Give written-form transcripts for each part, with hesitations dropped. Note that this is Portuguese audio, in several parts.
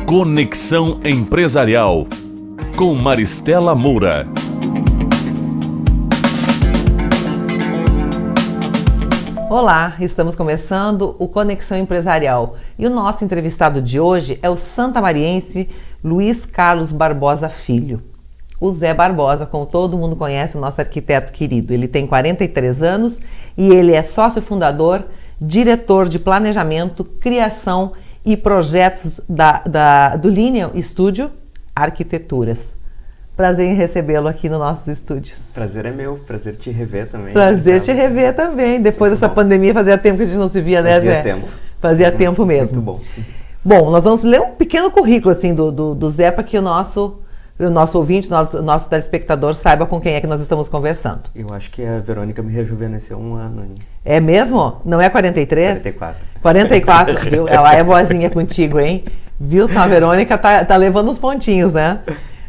Conexão Empresarial, com Maristela Moura. Olá, estamos começando o Conexão Empresarial e o nosso entrevistado de hoje é o santamariense Luiz Carlos Barbosa Filho. O Zé Barbosa, como todo mundo conhece, o nosso arquiteto querido. Ele tem 43 anos e ele é sócio fundador, diretor de planejamento, criação e projetos do Linea Studio Arquiteturas. Prazer em recebê-lo aqui nos nossos estúdios. Prazer é meu, prazer te rever também. Prazer te rever também. Depois dessa pandemia, fazia tempo que a gente não se via, né, Zé? Fazia tempo mesmo. Muito bom. Bom, nós vamos ler um pequeno currículo assim, do Zé para que o nosso ouvinte, o nosso telespectador saiba com quem é que nós estamos conversando. Eu acho que a Verônica me rejuvenesceu um ano. Hein? É mesmo? Não é 43? 44. 44, viu? Ela é boazinha contigo, hein? Viu? Só a Verônica tá levando uns pontinhos, né?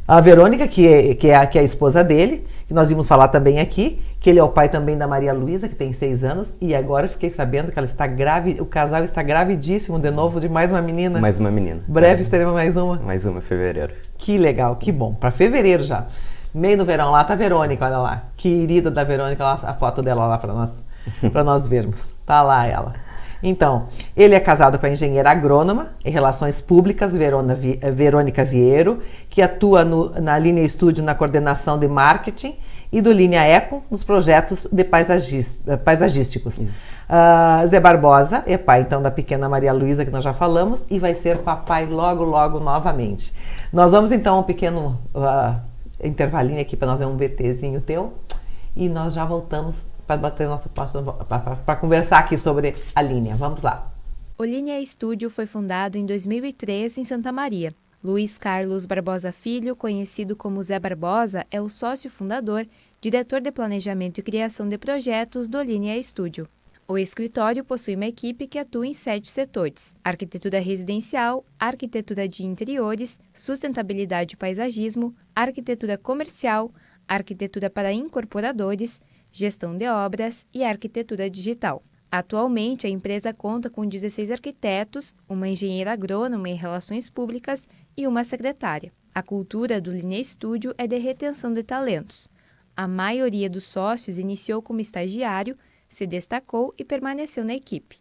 A Verônica, que é a esposa dele, que nós vimos falar também aqui, que ele é o pai também da Maria Luísa, que tem 6 anos, e agora fiquei sabendo que ela está grávida, o casal está gravidíssimo de novo de mais uma menina. Mais uma menina. Breve teremos mais uma. Mais uma, fevereiro. Que legal, que bom. Para fevereiro já. Meio do verão, lá tá a Verônica, olha lá. Querida da Verônica, lá, a foto dela lá para nós vermos. Tá lá ela. Então, ele é casado com a engenheira agrônoma em relações públicas, Verônica Vieiro, que atua na Linea Studio na coordenação de marketing e do Linea Eco nos projetos de paisagísticos. Zé Barbosa é pai, então, da pequena Maria Luísa, que nós já falamos, e vai ser papai logo, logo, novamente. Nós vamos, então, um pequeno intervalinho aqui para nós ver um VTzinho teu, e nós já voltamos para bater nosso passo, para conversar aqui sobre a Linea. Vamos lá. O Linea Studio foi fundado em 2003 em Santa Maria. Luiz Carlos Barbosa Filho, conhecido como Zé Barbosa, é o sócio fundador, diretor de planejamento e criação de projetos do Linea Studio. O escritório possui uma equipe que atua em 7 setores: arquitetura residencial, arquitetura de interiores, sustentabilidade e paisagismo, arquitetura comercial, arquitetura para incorporadores, gestão de obras e arquitetura digital. Atualmente, a empresa conta com 16 arquitetos, uma engenheira agrônoma em relações públicas e uma secretária. A cultura do Linea Studio é de retenção de talentos. A maioria dos sócios iniciou como estagiário, se destacou e permaneceu na equipe.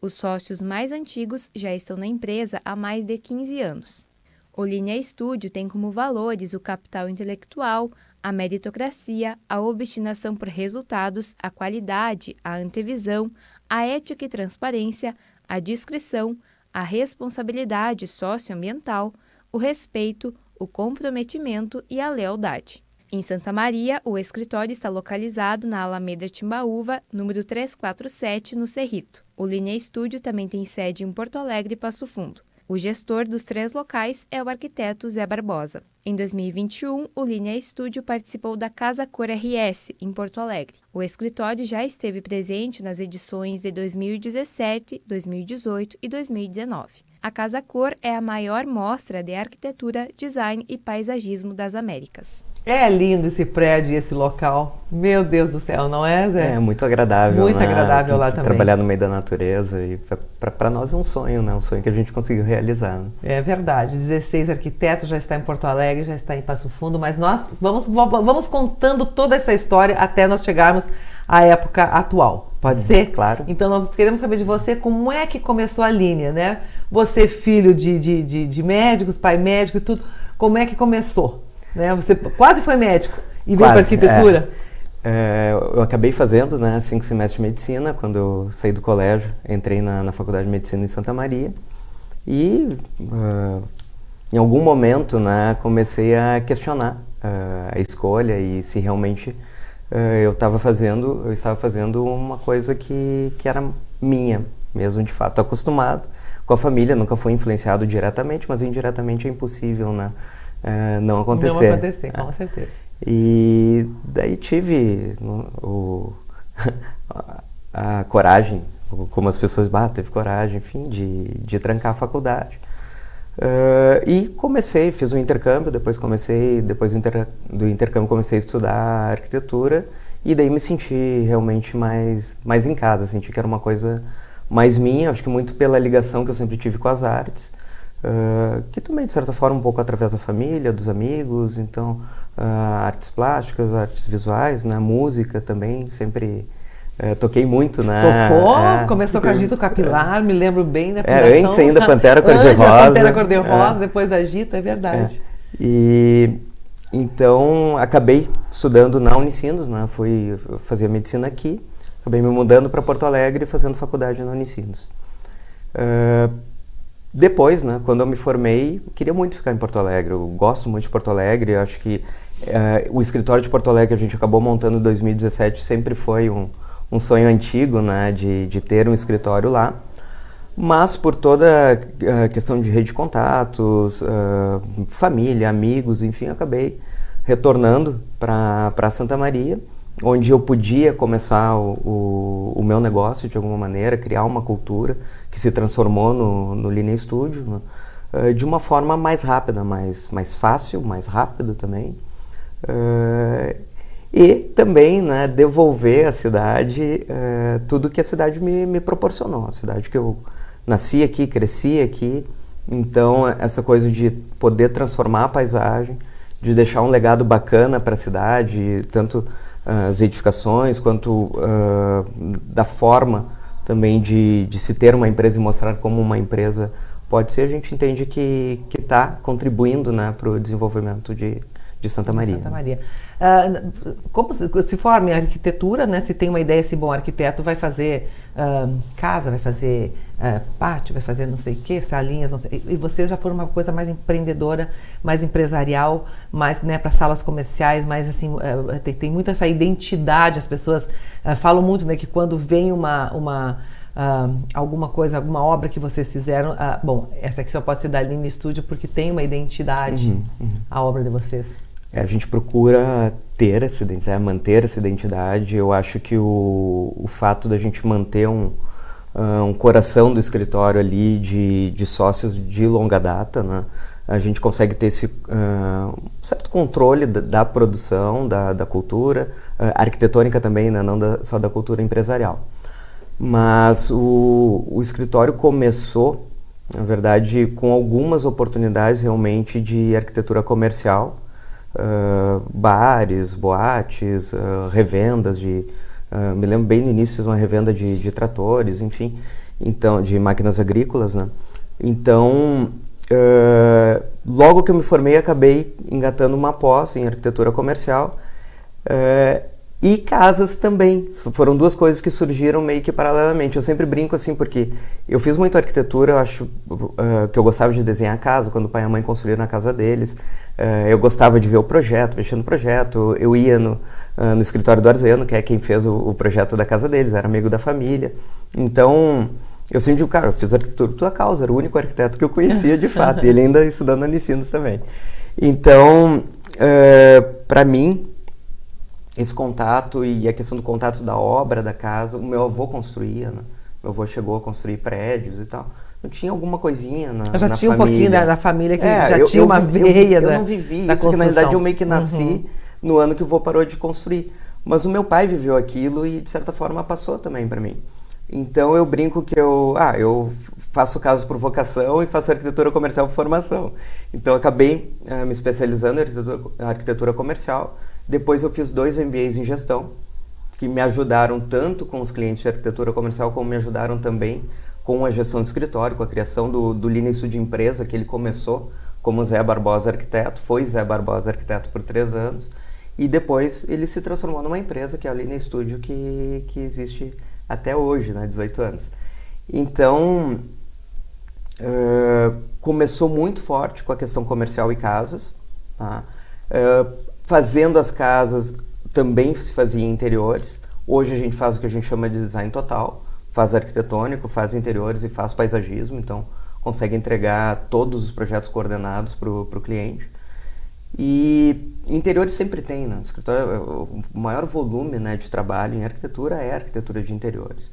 Os sócios mais antigos já estão na empresa há mais de 15 anos. O Linea Studio tem como valores o capital intelectual, a meritocracia, a obstinação por resultados, a qualidade, a antevisão, a ética e transparência, a discrição, a responsabilidade socioambiental, o respeito, o comprometimento e a lealdade. Em Santa Maria, o escritório está localizado na Alameda Timbaúva, número 347, no Cerrito. O Linea Studio também tem sede em Porto Alegre e Passo Fundo. O gestor dos 3 locais é o arquiteto Zé Barbosa. Em 2021, o Linea Studio participou da Casa Cor RS, em Porto Alegre. O escritório já esteve presente nas edições de 2017, 2018 e 2019. A Casa Cor é a maior mostra de arquitetura, design e paisagismo das Américas. É lindo esse prédio e esse local. Meu Deus do céu, não é, Zé? É muito agradável, muito agradável lá também. Trabalhar no meio da natureza e para nós é um sonho, né? Um sonho que a gente conseguiu realizar. Né? É verdade. 16 arquitetos, já está em Porto Alegre, já está em Passo Fundo, mas nós vamos contando toda essa história até nós chegarmos à época atual. Pode ser? Claro. Então nós queremos saber de você como é que começou a Linea, né? Você, filho de médicos, pai médico e tudo, como é que começou? Né? Você quase foi médico e veio para arquitetura? Eu acabei fazendo 5 semestres de medicina quando eu saí do colégio, entrei na Faculdade de Medicina em Santa Maria e em algum momento comecei a questionar a escolha e se realmente eu estava fazendo uma coisa que era minha mesmo, de fato. Estou acostumado com a família, nunca fui influenciado diretamente, mas indiretamente é impossível, não acontecer. Não acontecer, com certeza. E daí tive a coragem, como as pessoas teve coragem, enfim, de trancar a faculdade. E fiz um intercâmbio, depois do intercâmbio comecei a estudar arquitetura e daí me senti realmente mais em casa, senti que era uma coisa mais minha, acho que muito pela ligação que eu sempre tive com as artes. que também, de certa forma, um pouco através da família, dos amigos, então, artes plásticas, artes visuais, né, música também, sempre toquei muito, né? Tocou, começou com a Agito Capilar, me lembro bem da fundação. Antes ainda Pantera Cor-de-Rosa. Antes da Pantera Cor-de-Rosa, depois da Agito, é verdade. E então acabei estudando na Unicinos, né? Fui fazer medicina aqui, acabei me mudando para Porto Alegre e fazendo faculdade na Unicinos. Depois, né, quando eu me formei, eu queria muito ficar em Porto Alegre. Eu gosto muito de Porto Alegre. Eu acho que o escritório de Porto Alegre que a gente acabou montando em 2017 sempre foi um sonho antigo, né, de ter um escritório lá. Mas por toda a questão de rede de contatos, família, amigos, enfim, eu acabei retornando para Santa Maria, onde eu podia começar o meu negócio de alguma maneira, criar uma cultura que se transformou no Linea Studio, né, de uma forma mais rápida, mais fácil, mais rápido também. E também, né, devolver à cidade tudo que a cidade me proporcionou. A cidade que eu nasci aqui, cresci aqui. Então, essa coisa de poder transformar a paisagem, de deixar um legado bacana para a cidade, tanto as edificações quanto da forma também de se ter uma empresa e mostrar como uma empresa pode ser, a gente entende que está contribuindo, né, para o desenvolvimento de Santa Maria. Santa Maria. Como se forma em arquitetura, né? Se tem uma ideia, esse bom arquiteto vai fazer casa, vai fazer pátio, vai fazer não sei o quê, salinhas, não sei. E vocês já foram uma coisa mais empreendedora, mais empresarial, mais, né, para salas comerciais, mais assim, tem muito essa identidade. As pessoas falam muito, né, que quando vem alguma coisa, alguma obra que vocês fizeram, bom, essa aqui só pode ser da Linea Studio porque tem uma identidade, a obra de vocês. A gente procura ter essa identidade, manter essa identidade. Eu acho que o fato da gente manter um coração do escritório ali de sócios de longa data, né? A gente consegue ter esse certo controle da produção, da cultura, arquitetônica também, né? Não só da cultura empresarial. Mas o escritório começou, na verdade, com algumas oportunidades realmente de arquitetura comercial, bares, boates, revendas me lembro bem no início, fiz uma revenda de tratores, enfim, então, de máquinas agrícolas, né? Então, logo que eu me formei, acabei engatando uma pós em arquitetura comercial, e casas também. Foram duas coisas que surgiram meio que paralelamente. Eu sempre brinco assim, porque eu fiz muito arquitetura, eu acho que eu gostava de desenhar a casa, quando o pai e a mãe construíram a casa deles. Eu gostava de ver o projeto, mexer no projeto. Eu ia no escritório do Arzeno, que é quem fez o projeto da casa deles, era amigo da família. Então, eu sempre digo, cara, eu fiz arquitetura por tua causa, era o único arquiteto que eu conhecia de fato, e ele ainda estudando na Unicinos também. Então, para mim, esse contato e a questão do contato da obra, da casa, o meu avô construía, né? Meu avô chegou a construir prédios e tal. Não tinha alguma coisinha na família. Já tinha um pouquinho da família que já tinha uma veia eu não vivi isso, que na verdade eu meio que nasci no ano que o avô parou de construir. Mas o meu pai viveu aquilo e, de certa forma, passou também para mim. Então eu brinco que eu faço caso por vocação e faço arquitetura comercial por formação. Então eu acabei me especializando em arquitetura comercial. Depois eu fiz 2 MBAs em gestão, que me ajudaram tanto com os clientes de arquitetura comercial, como me ajudaram também com a gestão do escritório, com a criação do Linea Studio empresa, que ele começou como Zé Barbosa Arquiteto, foi Zé Barbosa Arquiteto por 3 anos, e depois ele se transformou numa empresa, que é a Linea Studio, que existe até hoje, né, 18 anos. Então, começou muito forte com a questão comercial e casas, tá? Fazendo as casas, também se fazia interiores. Hoje a gente faz o que a gente chama de design total, faz arquitetônico, faz interiores e faz paisagismo, então consegue entregar todos os projetos coordenados para o cliente. E interiores sempre tem, né? O maior volume, né, de trabalho em arquitetura é a arquitetura de interiores.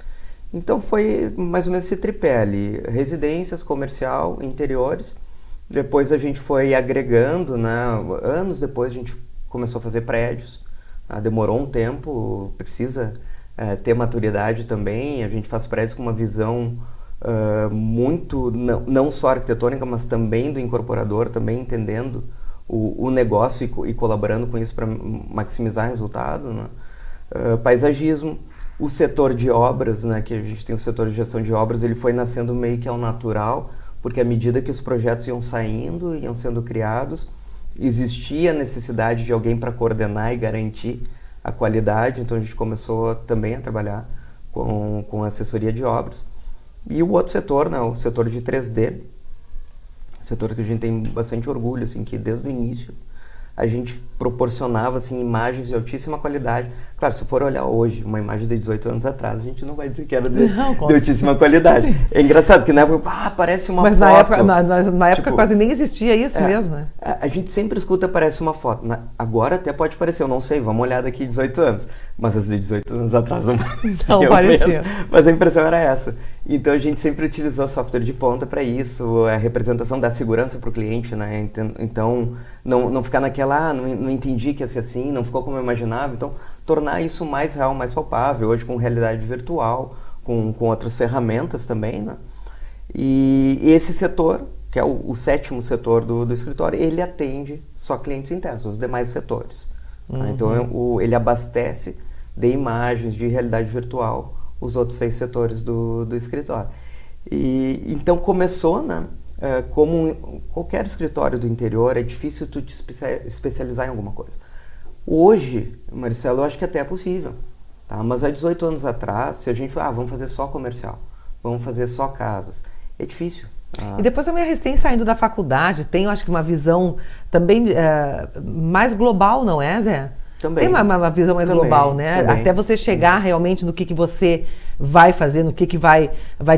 Então foi mais ou menos esse tripé ali, residências, comercial, interiores. Depois a gente foi agregando, né? Anos depois a gente começou a fazer prédios. Demorou um tempo, precisa ter maturidade também. A gente faz prédios com uma visão muito, não só arquitetônica, mas também do incorporador, também entendendo o negócio e colaborando com isso para maximizar resultado, né? Paisagismo, o setor de obras, né, que a gente tem o setor de gestão de obras, ele foi nascendo meio que ao natural, porque à medida que os projetos iam saindo, iam sendo criados, existia a necessidade de alguém para coordenar e garantir a qualidade, então a gente começou também a trabalhar com assessoria de obras. E o outro setor, né, o setor de 3D, setor que a gente tem bastante orgulho, assim, que desde o início a gente proporcionava assim, imagens de altíssima qualidade. Claro, se for olhar hoje, uma imagem de 18 anos atrás, a gente não vai dizer que era de altíssima qualidade. Sim. É engraçado que na época, parece uma foto. Mas na época quase nem existia isso mesmo, né? A gente sempre escuta, parece uma foto. Agora até pode parecer, eu não sei, vamos olhar daqui 18 anos. Mas as de 18 anos atrás não parecia. Mas a impressão era essa. Então a gente sempre utilizou software de ponta para isso, a representação da segurança para o cliente, né? Então não ficar naquela, não entendi que ia ser assim, não ficou como eu imaginava. Então tornar isso mais real, mais palpável, hoje com realidade virtual, com outras ferramentas também, né? E esse setor, que é o sétimo setor do escritório, ele atende só clientes internos, os demais setores. Né? Então ele abastece de imagens, de realidade virtual, os outros 6 setores do escritório. E então começou, né? Como qualquer escritório do interior, é difícil tu te especializar em alguma coisa. Hoje, Maricela, eu acho que até é possível, tá? Mas há 18 anos atrás, se a gente falar, vamos fazer só comercial, vamos fazer só casas, é difícil. E depois também recém saindo da faculdade, tem, eu acho que uma visão também mais global, não é, Zé? Também. Tem uma visão mais global, né? Também. Até você chegar realmente no que você vai fazer, no que vai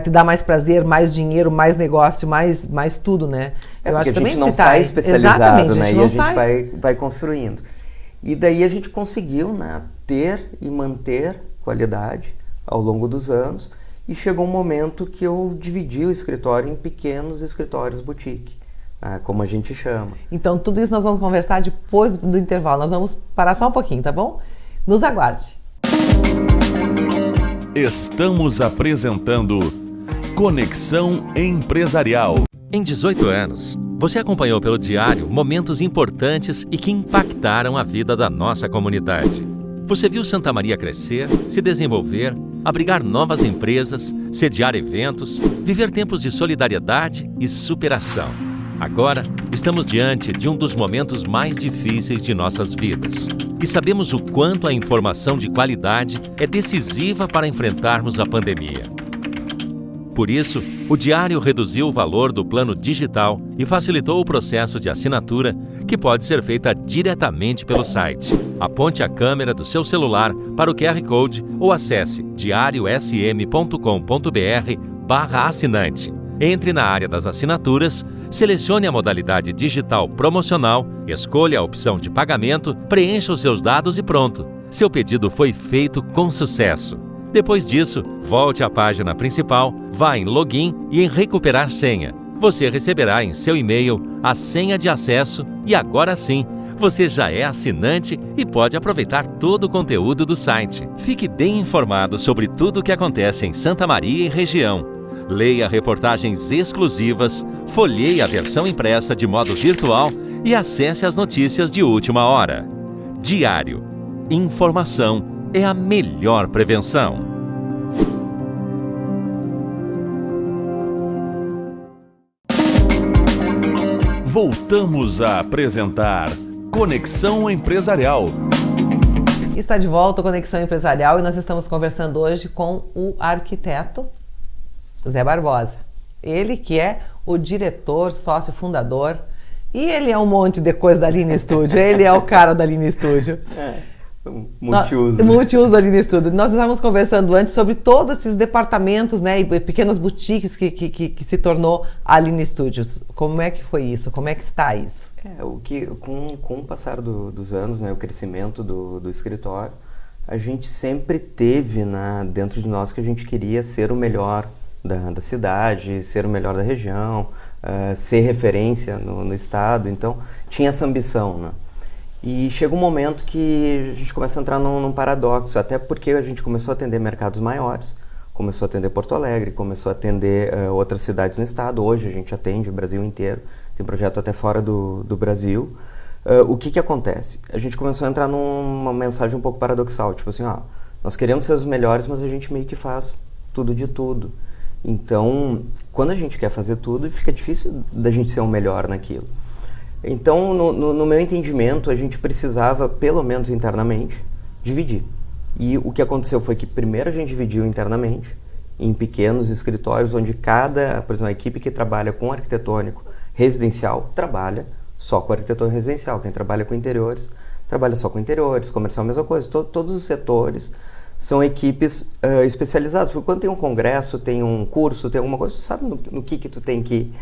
te dar mais prazer, mais dinheiro, mais negócio, mais tudo, né? Eu acho que a gente não sai especializado, né? E a gente vai construindo. E daí a gente conseguiu, né, ter e manter qualidade ao longo dos anos. E chegou um momento que eu dividi o escritório em pequenos escritórios boutique, como a gente chama. Então, tudo isso nós vamos conversar depois do intervalo. Nós vamos parar só um pouquinho, tá bom? Nos aguarde. Estamos apresentando Conexão Empresarial. Em 18 anos, você acompanhou pelo diário momentos importantes e que impactaram a vida da nossa comunidade. Você viu Santa Maria crescer, se desenvolver, abrigar novas empresas, sediar eventos, viver tempos de solidariedade e superação. Agora, estamos diante de um dos momentos mais difíceis de nossas vidas. E sabemos o quanto a informação de qualidade é decisiva para enfrentarmos a pandemia. Por isso, o Diário reduziu o valor do plano digital e facilitou o processo de assinatura, que pode ser feita diretamente pelo site. Aponte a câmera do seu celular para o QR Code ou acesse diariosm.com.br/assinante. Entre na área das assinaturas, selecione a modalidade digital promocional, escolha a opção de pagamento, preencha os seus dados e pronto. Seu pedido foi feito com sucesso. Depois disso, volte à página principal, vá em Login e em Recuperar Senha. Você receberá em seu e-mail a senha de acesso e agora sim, você já é assinante e pode aproveitar todo o conteúdo do site. Fique bem informado sobre tudo o que acontece em Santa Maria e região. Leia reportagens exclusivas, folheie a versão impressa de modo virtual e acesse as notícias de última hora. Diário. Informação é a melhor prevenção. Voltamos a apresentar Conexão Empresarial. Está de volta a Conexão Empresarial e nós estamos conversando hoje com o arquiteto Zé Barbosa. Ele que é o diretor, sócio fundador, e ele é um monte de coisa da Line Studio. Ele é o cara da Line Studio. Multiuso. Multiuso da Line Studio. Nós estávamos conversando antes sobre todos esses departamentos, né, e pequenas boutiques que se tornou a Line Studios. Como é que foi isso? Como é que está isso? Com o passar dos anos, né, o crescimento do escritório, a gente sempre teve, né, dentro de nós que a gente queria ser o melhor da cidade, ser o melhor da região, ser referência no estado. Então, tinha essa ambição, né? E chega um momento que a gente começa a entrar num paradoxo, até porque a gente começou a atender mercados maiores, começou a atender Porto Alegre, começou a atender outras cidades no estado. Hoje a gente atende o Brasil inteiro, tem projeto até fora do Brasil. O que acontece? A gente começou a entrar numa mensagem um pouco paradoxal, tipo assim, nós queremos ser os melhores, mas a gente meio que faz tudo de tudo. Então, quando a gente quer fazer tudo, fica difícil da gente ser o melhor naquilo. Então, no meu entendimento, a gente precisava, pelo menos internamente, dividir. E o que aconteceu foi que primeiro a gente dividiu internamente, em pequenos escritórios, onde por exemplo, a equipe que trabalha com arquitetônico residencial, trabalha só com arquitetônico residencial. Quem trabalha com interiores, trabalha só com interiores, comercial, a mesma coisa. Todos os setores são equipes especializadas, porque quando tem um congresso, tem um curso, tem alguma coisa, tu sabe no que tu tem que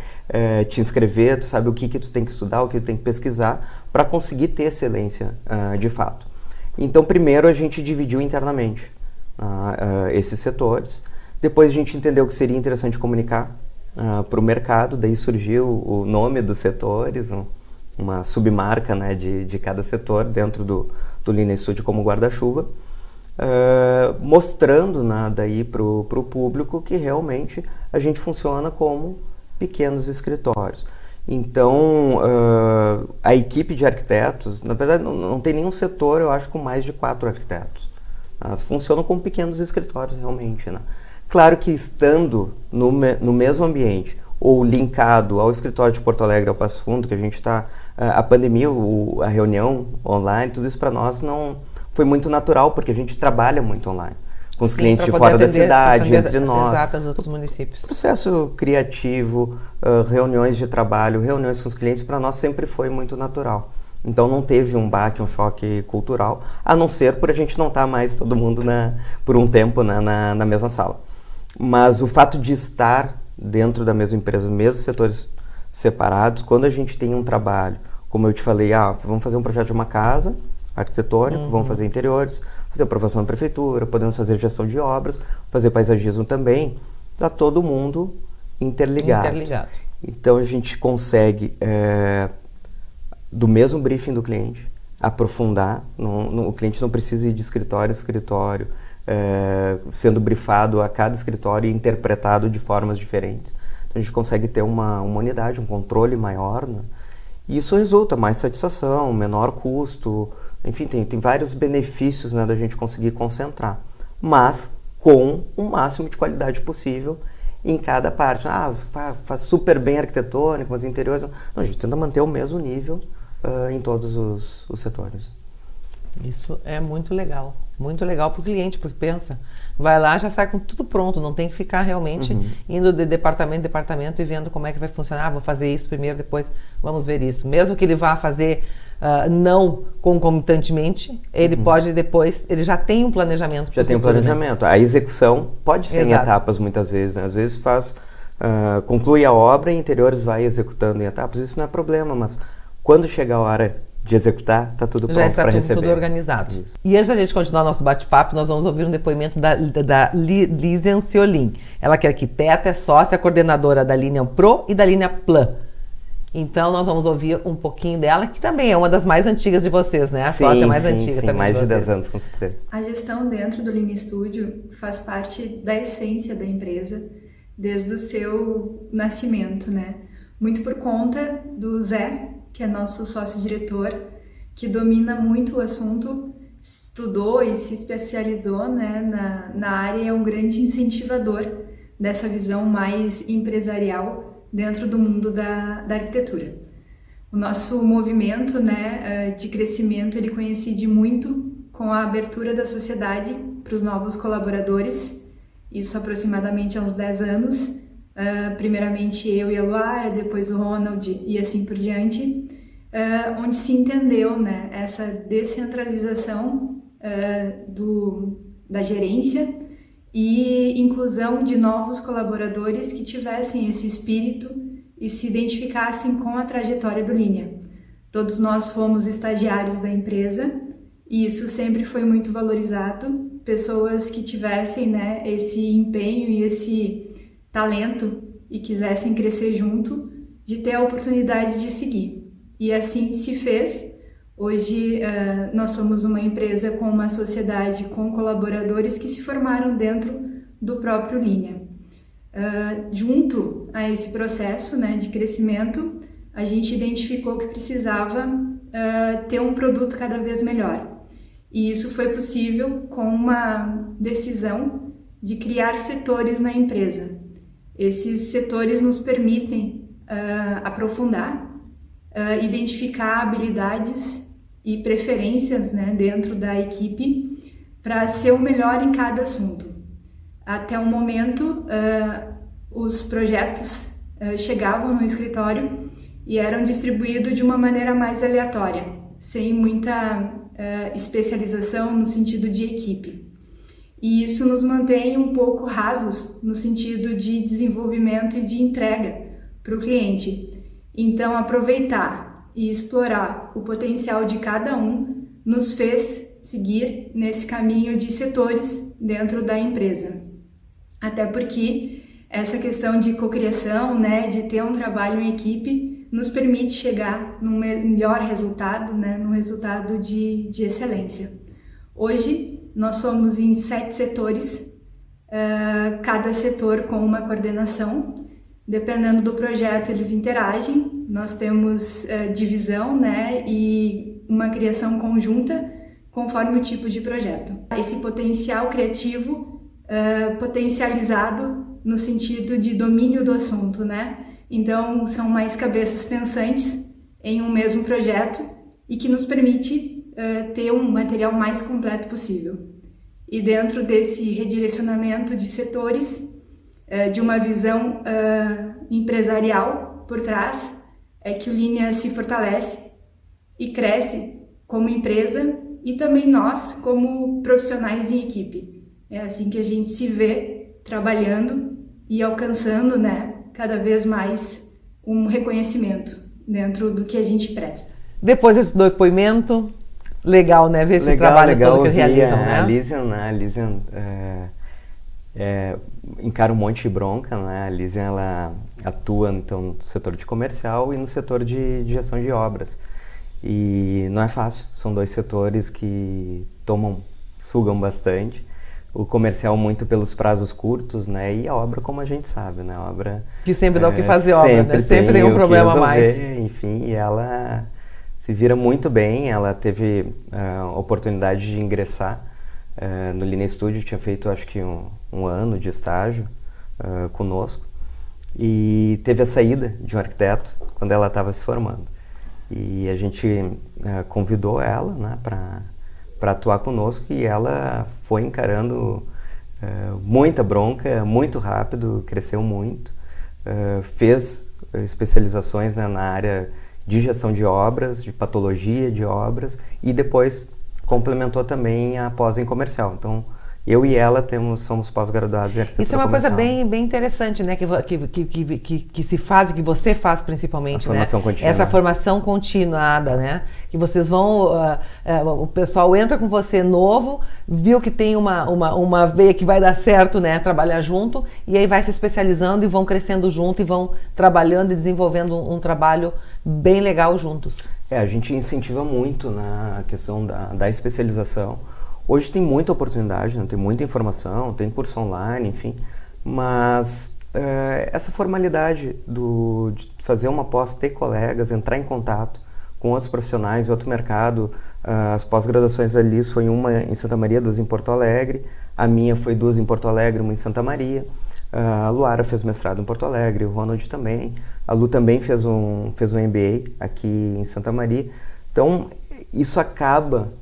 te inscrever, tu sabe o que tu tem que estudar, o que tu tem que pesquisar, para conseguir ter excelência de fato. Então, primeiro a gente dividiu internamente esses setores, depois a gente entendeu que seria interessante comunicar para o mercado, daí surgiu o nome dos setores, uma submarca, né, de cada setor dentro do Linea Studio como guarda-chuva, mostrando, né, daí para o público que realmente a gente funciona como pequenos escritórios. Então, a equipe de arquitetos, na verdade não tem nenhum setor, eu acho, com mais de 4 arquitetos. Funcionam como pequenos escritórios realmente, né? Claro que estando no mesmo ambiente, ou linkado ao escritório de Porto Alegre, ao Passo Fundo, que a gente está... A pandemia, a reunião online, tudo isso para nós não foi muito natural, porque a gente trabalha muito online, com os clientes de fora da cidade, entre nós. Exato, os outros municípios. Processo criativo, reuniões de trabalho, reuniões com os clientes, para nós sempre foi muito natural. Então não teve um baque, um choque cultural, a não ser por a gente não estar mais todo mundo por um tempo na mesma sala. Mas o fato de estar dentro da mesma empresa, mesmo setores separados, quando a gente tem um trabalho, como eu te falei, vamos fazer um projeto de uma casa, arquitetônico, vamos fazer interiores, fazer aprovação da prefeitura, podemos fazer gestão de obras, fazer paisagismo também, está todo mundo interligado. Então a gente consegue, do mesmo briefing do cliente, aprofundar, o cliente não precisa ir de escritório a escritório, sendo briefado a cada escritório e interpretado de formas diferentes. Então a gente consegue ter uma unidade, um controle maior, né? E isso resulta mais satisfação, menor custo, enfim, tem vários benefícios, né, da gente conseguir concentrar, mas com o máximo de qualidade possível em cada parte. Você faz super bem arquitetônico, mas interiores... Não, a gente tenta manter o mesmo nível em todos os setores. Isso é muito legal para o cliente, porque pensa, vai lá, já sai com tudo pronto, não tem que ficar realmente indo de departamento em departamento e vendo como é que vai funcionar, vou fazer isso primeiro, depois vamos ver isso. Mesmo que ele vá fazer não concomitantemente, ele pode depois, ele já tem um planejamento. Já tem um planejamento. Né? A execução pode ser em etapas muitas vezes, né? Às vezes conclui a obra e interiores vai executando em etapas, isso não é problema, mas quando chega a hora de executar, está tudo pronto para receber. Já está tudo organizado. Isso. E antes da gente continuar nosso bate-papo, nós vamos ouvir um depoimento da Lísia Ciolin. Ela que é arquiteta, é sócia, coordenadora da linha Pro e da linha Plan. Então, nós vamos ouvir um pouquinho dela, que também é uma das mais antigas de vocês, né? A sócia mais antiga também. Mais de 10 anos, com certeza. A gestão dentro do Linea Studio faz parte da essência da empresa, desde o seu nascimento, né? Muito por conta do Zé, que é nosso sócio-diretor, que domina muito o assunto, estudou e se especializou, né, na área e é um grande incentivador dessa visão mais empresarial dentro do mundo da arquitetura. O nosso movimento, né, de crescimento, ele coincide muito com a abertura da sociedade para os novos colaboradores, isso aproximadamente há uns 10 anos, primeiramente eu e a Luara, depois o Ronald e assim por diante, onde se entendeu, né, essa descentralização da gerência e inclusão de novos colaboradores que tivessem esse espírito e se identificassem com a trajetória do Linea. Todos nós fomos estagiários da empresa e isso sempre foi muito valorizado, pessoas que tivessem, né, esse empenho e esse talento e quisessem crescer junto, de ter a oportunidade de seguir. E assim se fez. Hoje nós somos uma empresa com uma sociedade com colaboradores que se formaram dentro do próprio Linea. Junto a esse processo, né, de crescimento, a gente identificou que precisava ter um produto cada vez melhor. E isso foi possível com uma decisão de criar setores na empresa. Esses setores nos permitem aprofundar, identificar habilidades e preferências, né, dentro da equipe para ser o melhor em cada assunto. Até o momento, os projetos chegavam no escritório e eram distribuídos de uma maneira mais aleatória, sem muita especialização no sentido de equipe. E isso nos mantém um pouco rasos no sentido de desenvolvimento e de entrega para o cliente. Então, aproveitar e explorar o potencial de cada um nos fez seguir nesse caminho de setores dentro da empresa. Até porque essa questão de cocriação, né, de ter um trabalho em equipe, nos permite chegar num melhor resultado, né, num resultado de excelência. Hoje, nós somos em 7 setores, cada setor com uma coordenação. Dependendo do projeto, eles interagem. Nós temos divisão, né, e uma criação conjunta conforme o tipo de projeto. Esse potencial criativo potencializado no sentido de domínio do assunto, né? Então, são mais cabeças pensantes em um mesmo projeto e que nos permite ter um material mais completo possível. E dentro desse redirecionamento de setores, de uma visão empresarial por trás, é que o Linea se fortalece e cresce como empresa e também nós como profissionais em equipe. É assim que a gente se vê trabalhando e alcançando, né, cada vez mais um reconhecimento dentro do que a gente presta. Depois desse depoimento, legal, né, ver esse trabalho todo que realizam, né? A Lisian encara um monte de bronca, né? A Lisian, ela atua então no setor de comercial e no setor de gestão de obras. E não é fácil, são 2 setores que sugam bastante. O comercial muito pelos prazos curtos, né? E a obra, como a gente sabe, né? A obra... Que sempre dá o que fazer obra, né? Sempre tem um problema a mais. Enfim, e ela se vira muito bem. Ela teve a oportunidade de ingressar no Linea Studio, tinha feito acho que um ano de estágio conosco. E teve a saída de um arquiteto quando ela estava se formando. E a gente convidou ela, né, para atuar conosco, e ela foi encarando muita bronca, muito rápido, cresceu muito, fez especializações, né, na área de gestão de obras, de patologia de obras, e depois complementou também a pós em comercial. Então, eu e ela somos pós-graduados em arquitetura. Isso é uma comercial. coisa bem interessante, né? Que se faz, que você faz principalmente, a formação, né, contínua. Essa formação continuada, né? Que vocês vão, o pessoal entra com você novo, viu que tem uma veia que vai dar certo, né? Trabalhar junto, e aí vai se especializando e vão crescendo junto e vão trabalhando e desenvolvendo um trabalho bem legal juntos. A gente incentiva muito na questão da especialização. Hoje tem muita oportunidade, né? Tem muita informação, tem curso online, enfim, mas essa formalidade de fazer uma pós, ter colegas, entrar em contato com outros profissionais e outro mercado, as pós-graduações da Liz foi uma em Santa Maria, 2 em Porto Alegre, a minha foi 2 em Porto Alegre, 1 em Santa Maria, a Luara fez mestrado em Porto Alegre, o Ronald também, a Lu também fez um MBA aqui em Santa Maria, então isso acaba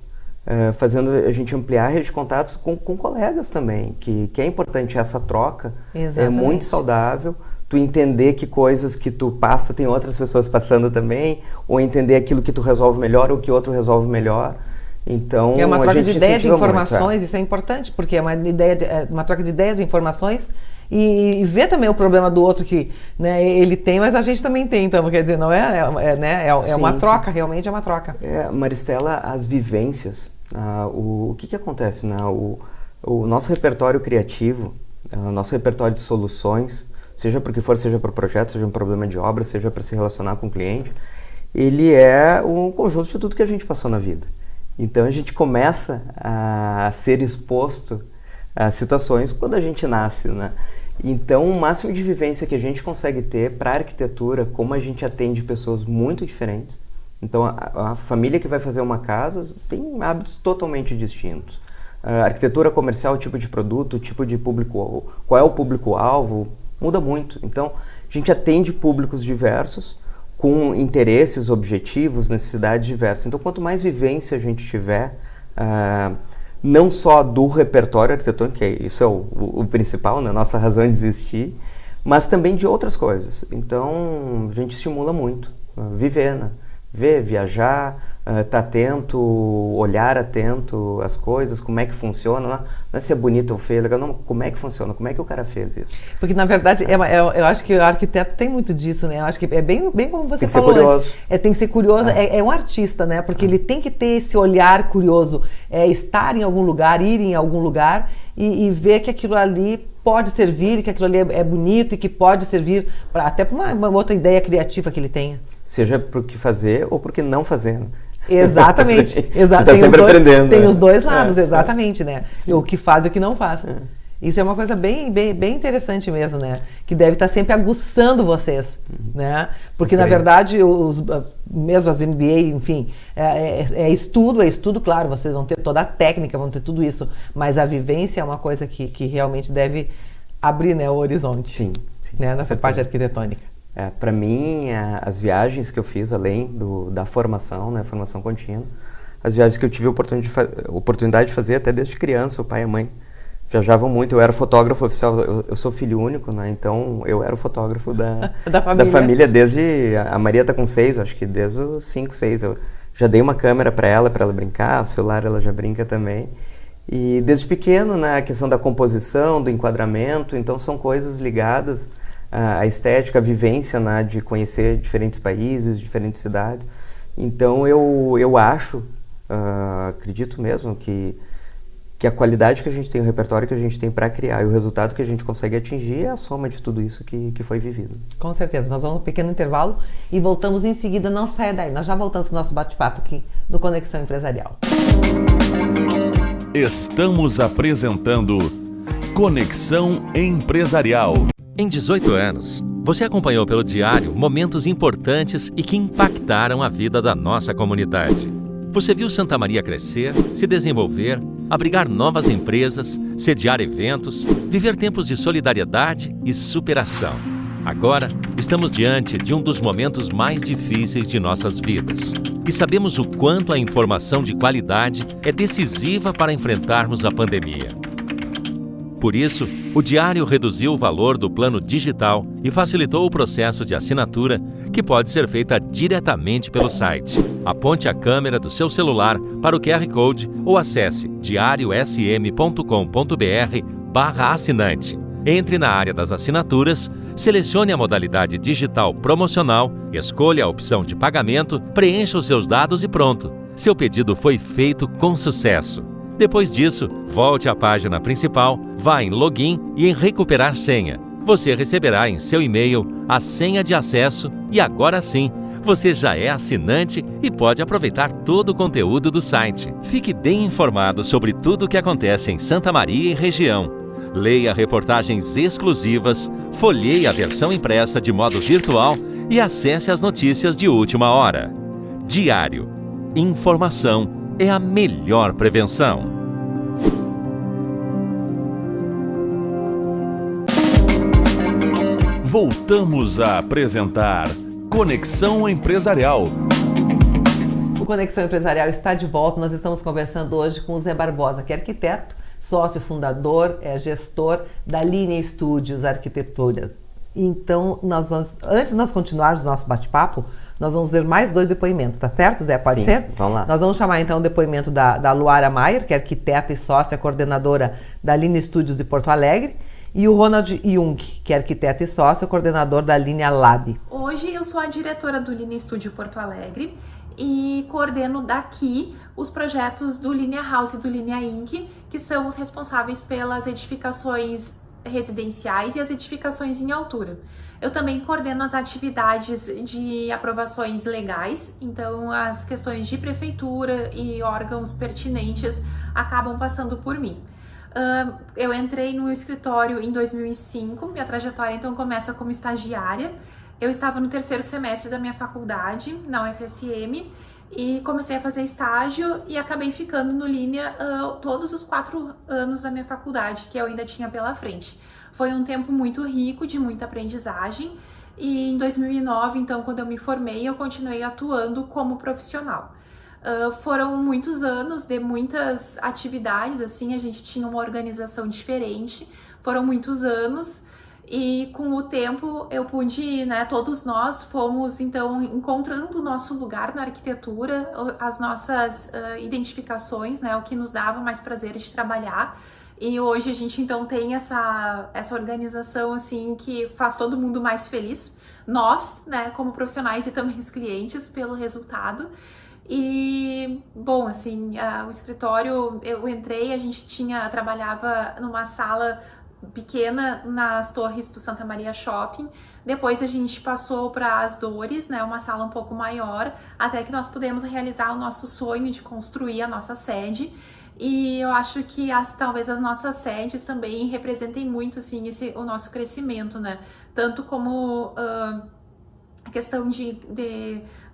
fazendo a gente ampliar a rede de contatos com colegas também, que é importante essa troca. Exatamente. É muito saudável, tu entender que coisas que tu passa tem outras pessoas passando também, ou entender aquilo que tu resolve melhor ou que outro resolve melhor. Então, é uma troca de ideias, de informações, muito, isso é importante, porque é uma troca de ideias, de informações, e ver também o problema do outro que, né, ele tem, mas a gente também tem, então, quer dizer, não sim, uma troca, realmente é uma troca. Maristela, as vivências, o que acontece, né? O nosso repertório criativo, o nosso repertório de soluções, seja para o que for, seja para o projeto, seja um problema de obra, seja para se relacionar com o cliente, ele é um conjunto de tudo que a gente passou na vida. Então a gente começa a ser exposto situações quando a gente nasce, né? Então, o máximo de vivência que a gente consegue ter para a arquitetura, como a gente atende pessoas muito diferentes. Então, a família que vai fazer uma casa tem hábitos totalmente distintos. A arquitetura comercial, o tipo de produto, o tipo de público, qual é o público-alvo, muda muito. Então, a gente atende públicos diversos, com interesses, objetivos, necessidades diversas. Então, quanto mais vivência a gente tiver, não só do repertório arquitetônico, que isso é o principal, né? Nossa razão de existir, mas também de outras coisas. Então, a gente estimula muito viver, né? Ver, viajar, estar atento, olhar atento às coisas, como é que funciona, não é se é bonito ou feio, legal, não, como é que funciona, como é que o cara fez isso. Porque, na verdade, eu acho que o arquiteto tem muito disso, né? Eu acho que é bem como você falou. Tem que ser curioso. Tem que ser curioso, é um artista, né? Porque ele tem que ter esse olhar curioso, estar em algum lugar, ir em algum lugar e ver que aquilo ali pode servir, que aquilo ali é bonito e que pode servir até para uma outra ideia criativa que ele tenha. Seja por que fazer ou por que não fazer, né? Exatamente. Está sempre aprendendo. Tem os dois lados, exatamente, né? O que faz e o que não faz. Isso é uma coisa bem interessante mesmo, né? Que deve estar sempre aguçando vocês, né? Porque, na verdade, mesmo as MBA, enfim, é estudo, claro, vocês vão ter toda a técnica, vão ter tudo isso, mas a vivência é uma coisa que realmente deve abrir, né, o horizonte. Sim. Né, nessa parte arquitetônica. Para mim, as viagens que eu fiz, além da formação, né, formação contínua, as viagens que eu tive a oportunidade de fazer até desde criança, o pai e a mãe viajavam muito. Eu era fotógrafo oficial, eu sou filho único, né, então eu era o fotógrafo da família desde... A Maria está com 6, acho que desde os 5, 6. Eu já dei uma câmera para ela brincar, o celular ela já brinca também. E desde pequeno, né, a questão da composição, do enquadramento, então são coisas ligadas à estética, à vivência, né, de conhecer diferentes países, diferentes cidades. Então eu acho, acredito mesmo que a qualidade que a gente tem, o repertório que a gente tem para criar e o resultado que a gente consegue atingir é a soma de tudo isso que foi vivido. Com certeza. Nós vamos um pequeno intervalo e voltamos em seguida. Não saia daí. Nós já voltamos no nosso bate-papo aqui do Conexão Empresarial. Estamos apresentando Conexão Empresarial. Em 18 anos, você acompanhou pelo diário momentos importantes e que impactaram a vida da nossa comunidade. Você viu Santa Maria crescer, se desenvolver, abrigar novas empresas, sediar eventos, viver tempos de solidariedade e superação. Agora, estamos diante de um dos momentos mais difíceis de nossas vidas. E sabemos o quanto a informação de qualidade é decisiva para enfrentarmos a pandemia. Por isso, o Diário reduziu o valor do plano digital e facilitou o processo de assinatura, que pode ser feita diretamente pelo site. Aponte a câmera do seu celular para o QR Code ou acesse diariosm.com.br/assinante. Entre na área das assinaturas, selecione a modalidade digital promocional, escolha a opção de pagamento, preencha os seus dados e pronto. Seu pedido foi feito com sucesso. Depois disso, volte à página principal, vá em Login e em Recuperar Senha. Você receberá em seu e-mail a senha de acesso e agora sim, você já é assinante e pode aproveitar todo o conteúdo do site. Fique bem informado sobre tudo o que acontece em Santa Maria e região. Leia reportagens exclusivas, folheie a versão impressa de modo virtual e acesse as notícias de última hora. Diário. Informação é a melhor prevenção. Voltamos a apresentar Conexão Empresarial. O Conexão Empresarial está de volta. Nós estamos conversando hoje com o Zé Barbosa, que é arquiteto, sócio fundador, gestor da Linea Studios Arquiteturas. Então, antes de nós continuarmos o nosso bate-papo, nós vamos ver mais 2 depoimentos, tá certo, Zé? Pode ser? Vamos lá. Nós vamos chamar então o depoimento da Luara Maier, que é arquiteta e sócia coordenadora da Linea Studios de Porto Alegre, e o Ronald Jung, que é arquiteto e sócio coordenador da Linea Lab. Hoje eu sou a diretora do Linea Studio Porto Alegre e coordeno daqui os projetos do Linea House e do Linea Inc., que são os responsáveis pelas edificações residenciais e as edificações em altura. Eu também coordeno as atividades de aprovações legais, então as questões de prefeitura e órgãos pertinentes acabam passando por mim. Eu entrei no escritório em 2005, minha trajetória então começa como estagiária. Eu estava no 3º semestre da minha faculdade, na UFSM, e comecei a fazer estágio e acabei ficando no Linea todos os 4 anos da minha faculdade, que eu ainda tinha pela frente. Foi um tempo muito rico, de muita aprendizagem, e em 2009, então, quando eu me formei, eu continuei atuando como profissional. Foram muitos anos de muitas atividades, assim, a gente tinha uma organização diferente, foram muitos anos, e com o tempo eu pude, né, todos nós fomos então encontrando o nosso lugar na arquitetura, as nossas identificações, né, o que nos dava mais prazer de trabalhar. E hoje a gente então tem essa organização assim que faz todo mundo mais feliz, nós, né, como profissionais e também os clientes pelo resultado. E, bom, assim, o escritório, eu entrei, a gente trabalhava numa sala pequena nas torres do Santa Maria Shopping, depois a gente passou para as Dores, né, uma sala um pouco maior, até que nós pudemos realizar o nosso sonho de construir a nossa sede. E eu acho que talvez as nossas sedes também representem muito, assim, o nosso crescimento, né, tanto como a questão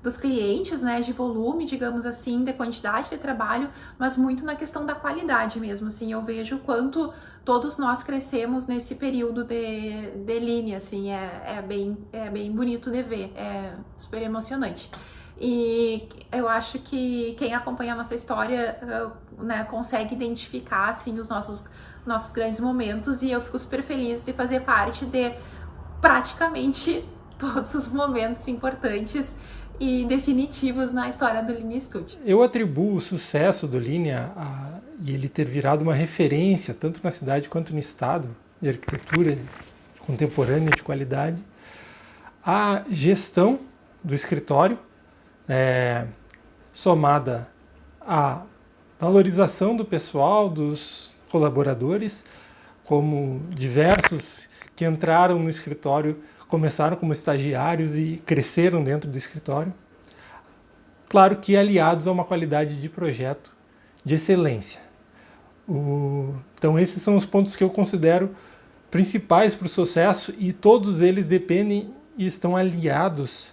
dos clientes, né, de volume, digamos assim, de quantidade de trabalho, mas muito na questão da qualidade mesmo, assim, eu vejo o quanto todos nós crescemos nesse período de Linea, assim, é bem bonito de ver, é super emocionante. E eu acho que quem acompanha a nossa história, né, consegue identificar, assim, os nossos grandes momentos, e eu fico super feliz de fazer parte de praticamente todos os momentos importantes e definitivos na história do Linea Studio. Eu atribuo o sucesso do Linea e ele ter virado uma referência tanto na cidade quanto no estado de arquitetura contemporânea de qualidade à gestão do escritório, somada à valorização do pessoal, dos colaboradores, como diversos que entraram no escritório começaram como estagiários e cresceram dentro do escritório. Claro que aliados a uma qualidade de projeto de excelência. Então esses são os pontos que eu considero principais para o sucesso, e todos eles dependem e estão aliados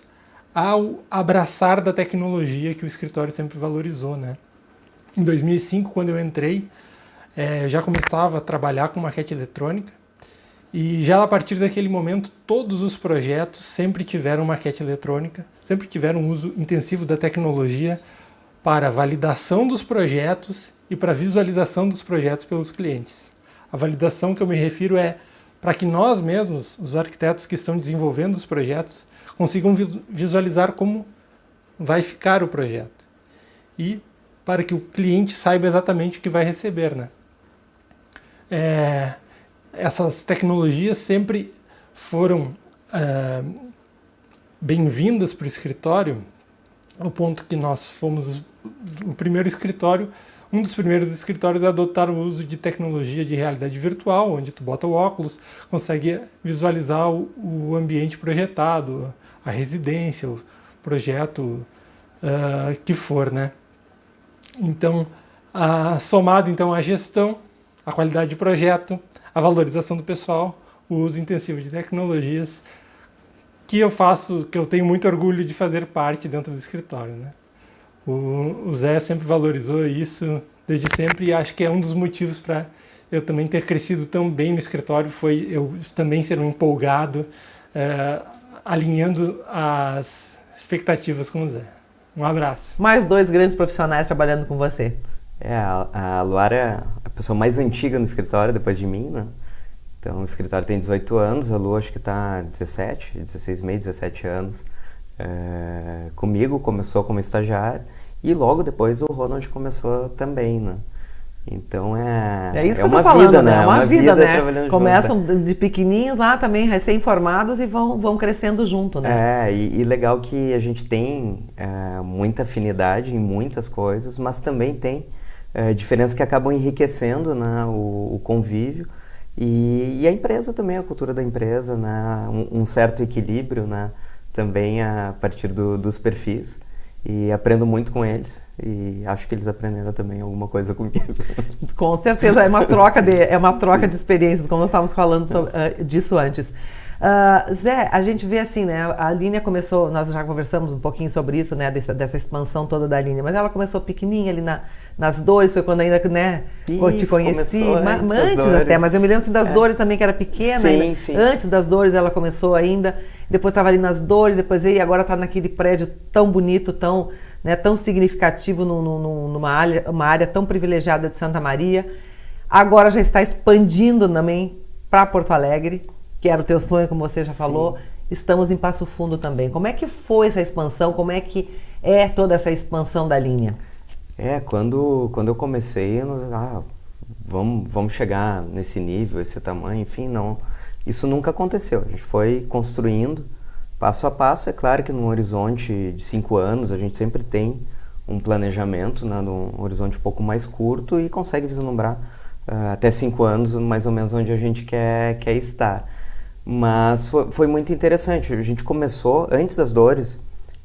ao abraçar da tecnologia que o escritório sempre valorizou, né? Em 2005, quando eu entrei, já começava a trabalhar com maquete eletrônica, e já a partir daquele momento, todos os projetos sempre tiveram maquete eletrônica, sempre tiveram uso intensivo da tecnologia para validação dos projetos e para visualização dos projetos pelos clientes. A validação que eu me refiro é para que nós mesmos, os arquitetos que estão desenvolvendo os projetos, consigam visualizar como vai ficar o projeto. E para que o cliente saiba exatamente o que vai receber, né? Essas tecnologias sempre foram bem-vindas para o escritório, ao ponto que nós fomos o primeiro escritório, um dos primeiros escritórios a adotar o uso de tecnologia de realidade virtual, onde tu bota o óculos, consegue visualizar o ambiente projetado, a residência, o projeto que for, né? Então, somado então à gestão, a qualidade de projeto, a valorização do pessoal, o uso intensivo de tecnologias, que eu tenho muito orgulho de fazer parte dentro do escritório, né? O Zé sempre valorizou isso desde sempre, e acho que é um dos motivos para eu também ter crescido tão bem no escritório, foi eu também ser um empolgado, alinhando as expectativas com o Zé. Um abraço. Mais 2 grandes profissionais trabalhando com você. A Luara é a pessoa mais antiga no escritório, depois de mim, né? Então, o escritório tem 18 anos, a Lu acho que está 17 anos. Comigo começou como estagiário, e logo depois o Ronald começou também, né? Então isso que eu uma tô falando, vida, né? É uma vida, né? Trabalhando Começam junto. de pequenininhos lá também, recém-formados, e vão crescendo junto, né? E legal que a gente tem muita afinidade em muitas coisas, mas também tem diferenças que acabam enriquecendo, né, o convívio, e a empresa também, a cultura da empresa, né, um certo equilíbrio, né, também a partir dos perfis. e aprendo muito com eles e acho que eles aprenderam também alguma coisa comigo. Com certeza, é uma troca de experiências, como nós estávamos falando disso antes. Zé, a gente vê assim, né, a linha começou, nós já conversamos um pouquinho sobre isso, né, dessa expansão toda da linha, mas ela começou pequenininha ali nas Dores, foi quando ainda, né, eu te conheci, antes até, mas eu me lembro assim, das Dores também, que era pequena, sim, sim. Antes das Dores ela começou ainda, depois estava ali nas Dores, depois veio e agora está naquele prédio tão bonito, tão significativo numa área tão privilegiada de Santa Maria, agora já está expandindo também para Porto Alegre, que era o teu sonho, como você já falou. Sim. Estamos em Passo Fundo também. Como é que foi essa expansão? Como é que é toda essa expansão da linha? Quando eu comecei, vamos chegar nesse nível, esse tamanho, enfim, não. Isso nunca aconteceu. A gente foi construindo passo a passo. É claro que num horizonte de 5 anos, a gente sempre tem um planejamento, né, num horizonte um pouco mais curto e consegue vislumbrar até 5 anos, mais ou menos, onde a gente quer estar. Mas foi muito interessante. A gente começou, antes das Dores,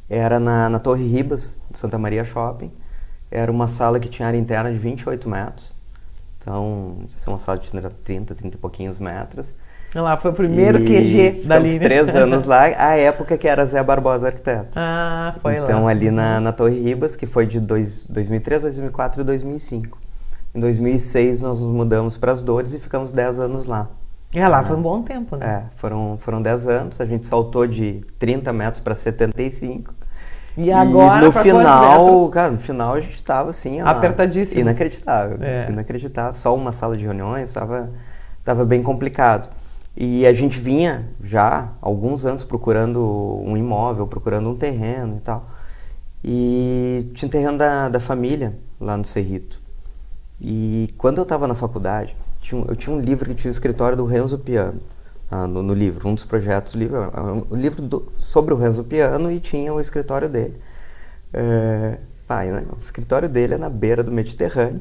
era na Torre Ribas, de Santa Maria Shopping. Era uma sala que tinha área interna de 28 metros. Então, isso é uma sala de 30 e pouquinhos metros. Lá foi o primeiro QG da linha. 3 anos lá, a época que era Zé Barbosa Arquiteto. Foi lá. Então, ali na Torre Ribas, que foi de 2003, 2004 e 2005. Em 2006, nós nos mudamos para as Dores e ficamos 10 anos lá. Lá foi um bom tempo, né? Foram 10 anos, a gente saltou de 30 metros para 75. E agora, no final, cara, no final a gente estava assim, apertadíssimo. Inacreditável. Inacreditável. Só uma sala de reuniões, estava bem complicado. E a gente vinha já há alguns anos procurando um imóvel, procurando um terreno e tal. E tinha um terreno da família lá no Cerrito. E quando eu estava na faculdade, eu tinha um livro que tinha o escritório do Renzo Piano, no livro, um dos projetos do livro, o livro sobre o Renzo Piano, e tinha o escritório dele. O escritório dele é na beira do Mediterrâneo,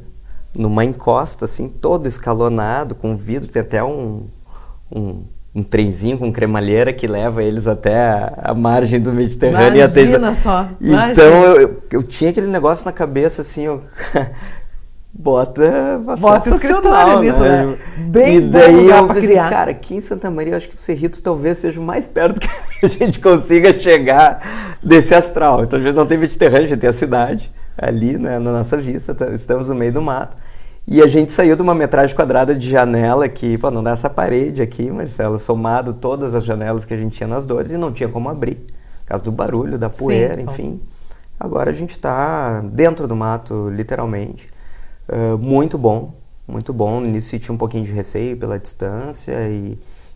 numa encosta, assim, todo escalonado, com vidro, tem até um trenzinho com cremalheira que leva eles até a margem do Mediterrâneo. Imagina só! Então eu tinha aquele negócio na cabeça, assim, Bota escritório nisso, né? Bem, e daí eu pensei, cara, aqui em Santa Maria eu acho que o Cerrito talvez seja o mais perto que a gente consiga chegar desse astral. Então a gente não tem Mediterrâneo, a gente tem a cidade ali, né, na nossa vista, estamos no meio do mato. E a gente saiu de uma metragem quadrada de janela que, não dá essa parede aqui, Marcelo, somado todas as janelas que a gente tinha nas Dores e não tinha como abrir, por causa do barulho, da poeira, enfim. Agora a gente está dentro do mato, literalmente. Muito bom. No início tinha um pouquinho de receio pela distância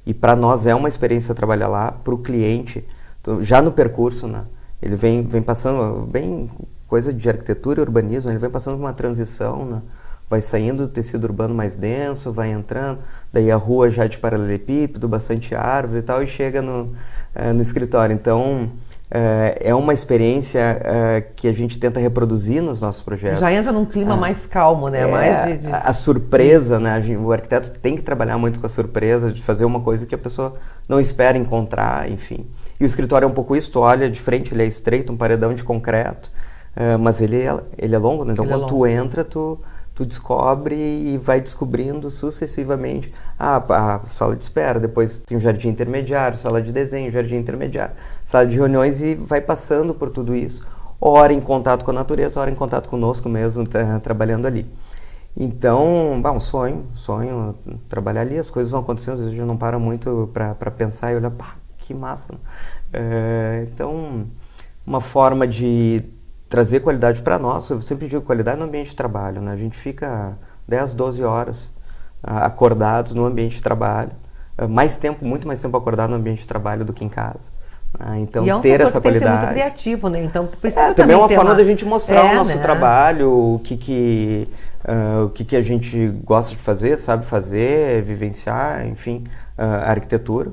e para nós é uma experiência trabalhar lá. Para o cliente, já no percurso, né, ele vem passando, bem coisa de arquitetura e urbanismo, ele vem passando por uma transição, né, vai saindo do tecido urbano mais denso, vai entrando, daí a rua já de paralelepípedo, bastante árvore e tal, e chega no escritório. Então, é uma experiência que a gente tenta reproduzir nos nossos projetos. Já entra num clima mais calmo, né? A surpresa, né? O arquiteto tem que trabalhar muito com a surpresa de fazer uma coisa que a pessoa não espera encontrar, enfim. E o escritório é um pouco isso, tu olha de frente, ele é estreito, um paredão de concreto, mas ele é longo, né? Então quando tu entra, tu descobre e vai descobrindo sucessivamente a sala de espera, depois tem o jardim intermediário, sala de desenho, jardim intermediário, sala de reuniões e vai passando por tudo isso, ora em contato com a natureza, ora em contato conosco mesmo, trabalhando ali. Então, um sonho trabalhar ali, as coisas vão acontecendo, às vezes a gente não para muito para pensar e olhar, que massa, né? Então, uma forma de trazer qualidade para nós. Eu sempre digo qualidade no ambiente de trabalho, né? A gente fica 10, 12 horas acordados no ambiente de trabalho, muito mais tempo acordado no ambiente de trabalho do que em casa. Então, e é um ter setor essa que tem que qualidade. ser muito criativo, né? Então, precisa também é uma forma da gente mostrar o nosso né? trabalho, o que a gente gosta de fazer, sabe fazer, vivenciar, enfim, a arquitetura.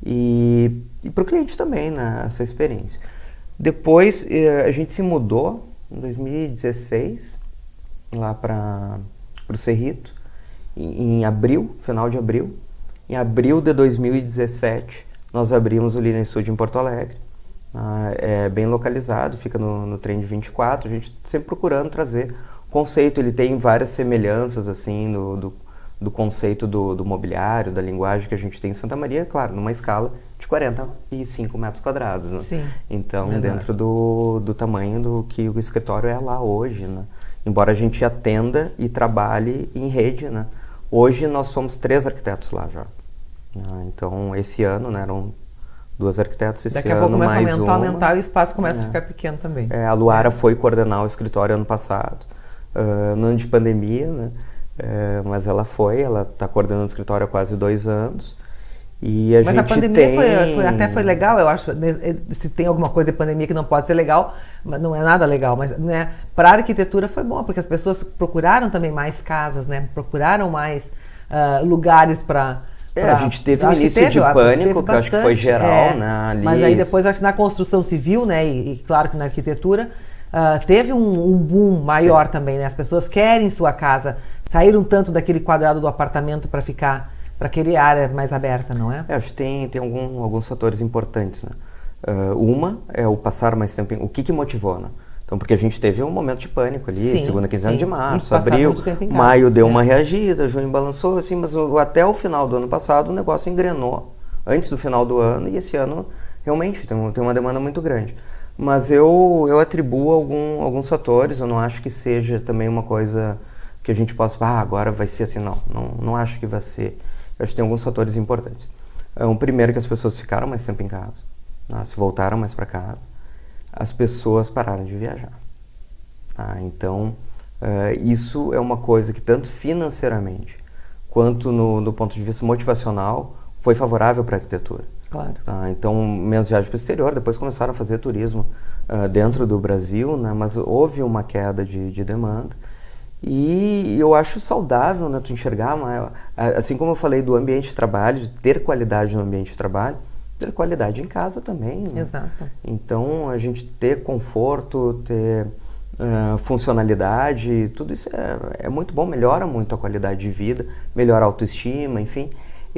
E para o cliente também, né? Essa experiência. Depois a gente se mudou em 2016 lá para o Cerrito, em abril, final de abril. Em abril de 2017 nós abrimos o Linea Studio em Porto Alegre. É bem localizado, fica no trem de 24, a gente sempre procurando trazer o conceito, ele tem várias semelhanças assim do conceito do mobiliário, da linguagem que a gente tem em Santa Maria, claro, numa escala de 45 metros quadrados, né? Sim. Então, dentro do tamanho do que o escritório é lá hoje, né? Embora a gente atenda e trabalhe em rede, né? Hoje nós somos 3 arquitetos lá já. Então, esse ano, né, eram 2 arquitetos, esse Daqui a pouco ano começa mais a aumentar e o espaço começa a ficar pequeno também. a Luara foi coordenar o escritório ano passado, no ano de pandemia, né? Mas ela está coordenando o escritório há quase 2 anos. E Mas a pandemia até foi legal, eu acho. Se tem alguma coisa de pandemia que não pode ser legal, mas não é nada legal. Mas, né, para a arquitetura foi bom, porque as pessoas procuraram também mais casas, né? Procuraram mais lugares para... a gente teve um início de pânico, que eu acho que foi geral, né? Ali, mas aí depois, eu acho que na construção civil, né? E claro que na arquitetura, teve um boom maior também, né? As pessoas querem sua casa, saíram tanto daquele quadrado do apartamento para ficar... para aquele área mais aberta, não é? Acho que tem alguns fatores importantes, né? Uma é o passar mais tempo... O que motivou, né? Então, porque a gente teve um momento de pânico ali, segunda quinzena de março, abril, maio deu uma reagida, junho balançou, assim, mas até o final do ano passado o negócio engrenou, antes do final do ano, e esse ano realmente tem uma demanda muito grande. Mas eu atribuo alguns fatores, eu não acho que seja também uma coisa que a gente possa... agora vai ser assim, não acho que vai ser... Eu acho que tem alguns fatores importantes. O primeiro é que as pessoas ficaram mais tempo em casa, se voltaram mais para casa, as pessoas pararam de viajar. Então, isso é uma coisa que tanto financeiramente quanto no ponto de vista motivacional foi favorável para a arquitetura. Claro. Então, menos viagens para o exterior, depois começaram a fazer turismo dentro do Brasil, né? Mas houve uma queda de demanda. E eu acho saudável, né, tu enxergar, assim como eu falei do ambiente de trabalho, de ter qualidade no ambiente de trabalho, ter qualidade em casa também. Né? Exato. Então, a gente ter conforto, ter funcionalidade, tudo isso é muito bom, melhora muito a qualidade de vida, melhora a autoestima, enfim.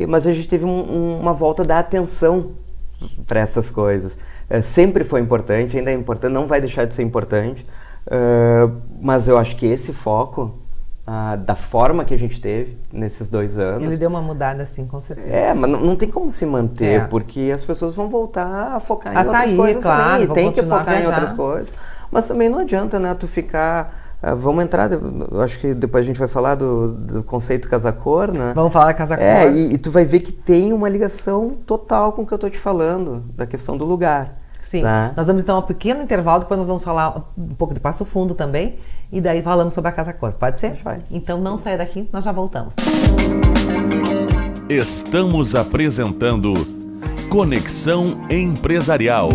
Mas a gente teve uma volta da atenção para essas coisas. Sempre foi importante, ainda é importante, não vai deixar de ser importante. Mas eu acho que esse foco, da forma que a gente teve nesses 2 anos... Ele deu uma mudada, sim, com certeza. Mas não tem como se manter, porque as pessoas vão voltar a focar em outras coisas claro, também. Tem que focar em outras coisas. Mas também não adianta, né, tu ficar... vamos entrar, eu acho que depois a gente vai falar do conceito casa-cor, né? Vamos falar da casa-cor. E tu vai ver que tem uma ligação total com o que eu tô te falando, da questão do lugar. Sim, tá? Nós vamos então um pequeno intervalo, depois nós vamos falar um pouco de Passo Fundo também, e daí falamos sobre a casa-cor, pode ser? Vai. Então não saia daqui, nós já voltamos. Estamos apresentando Conexão Empresarial.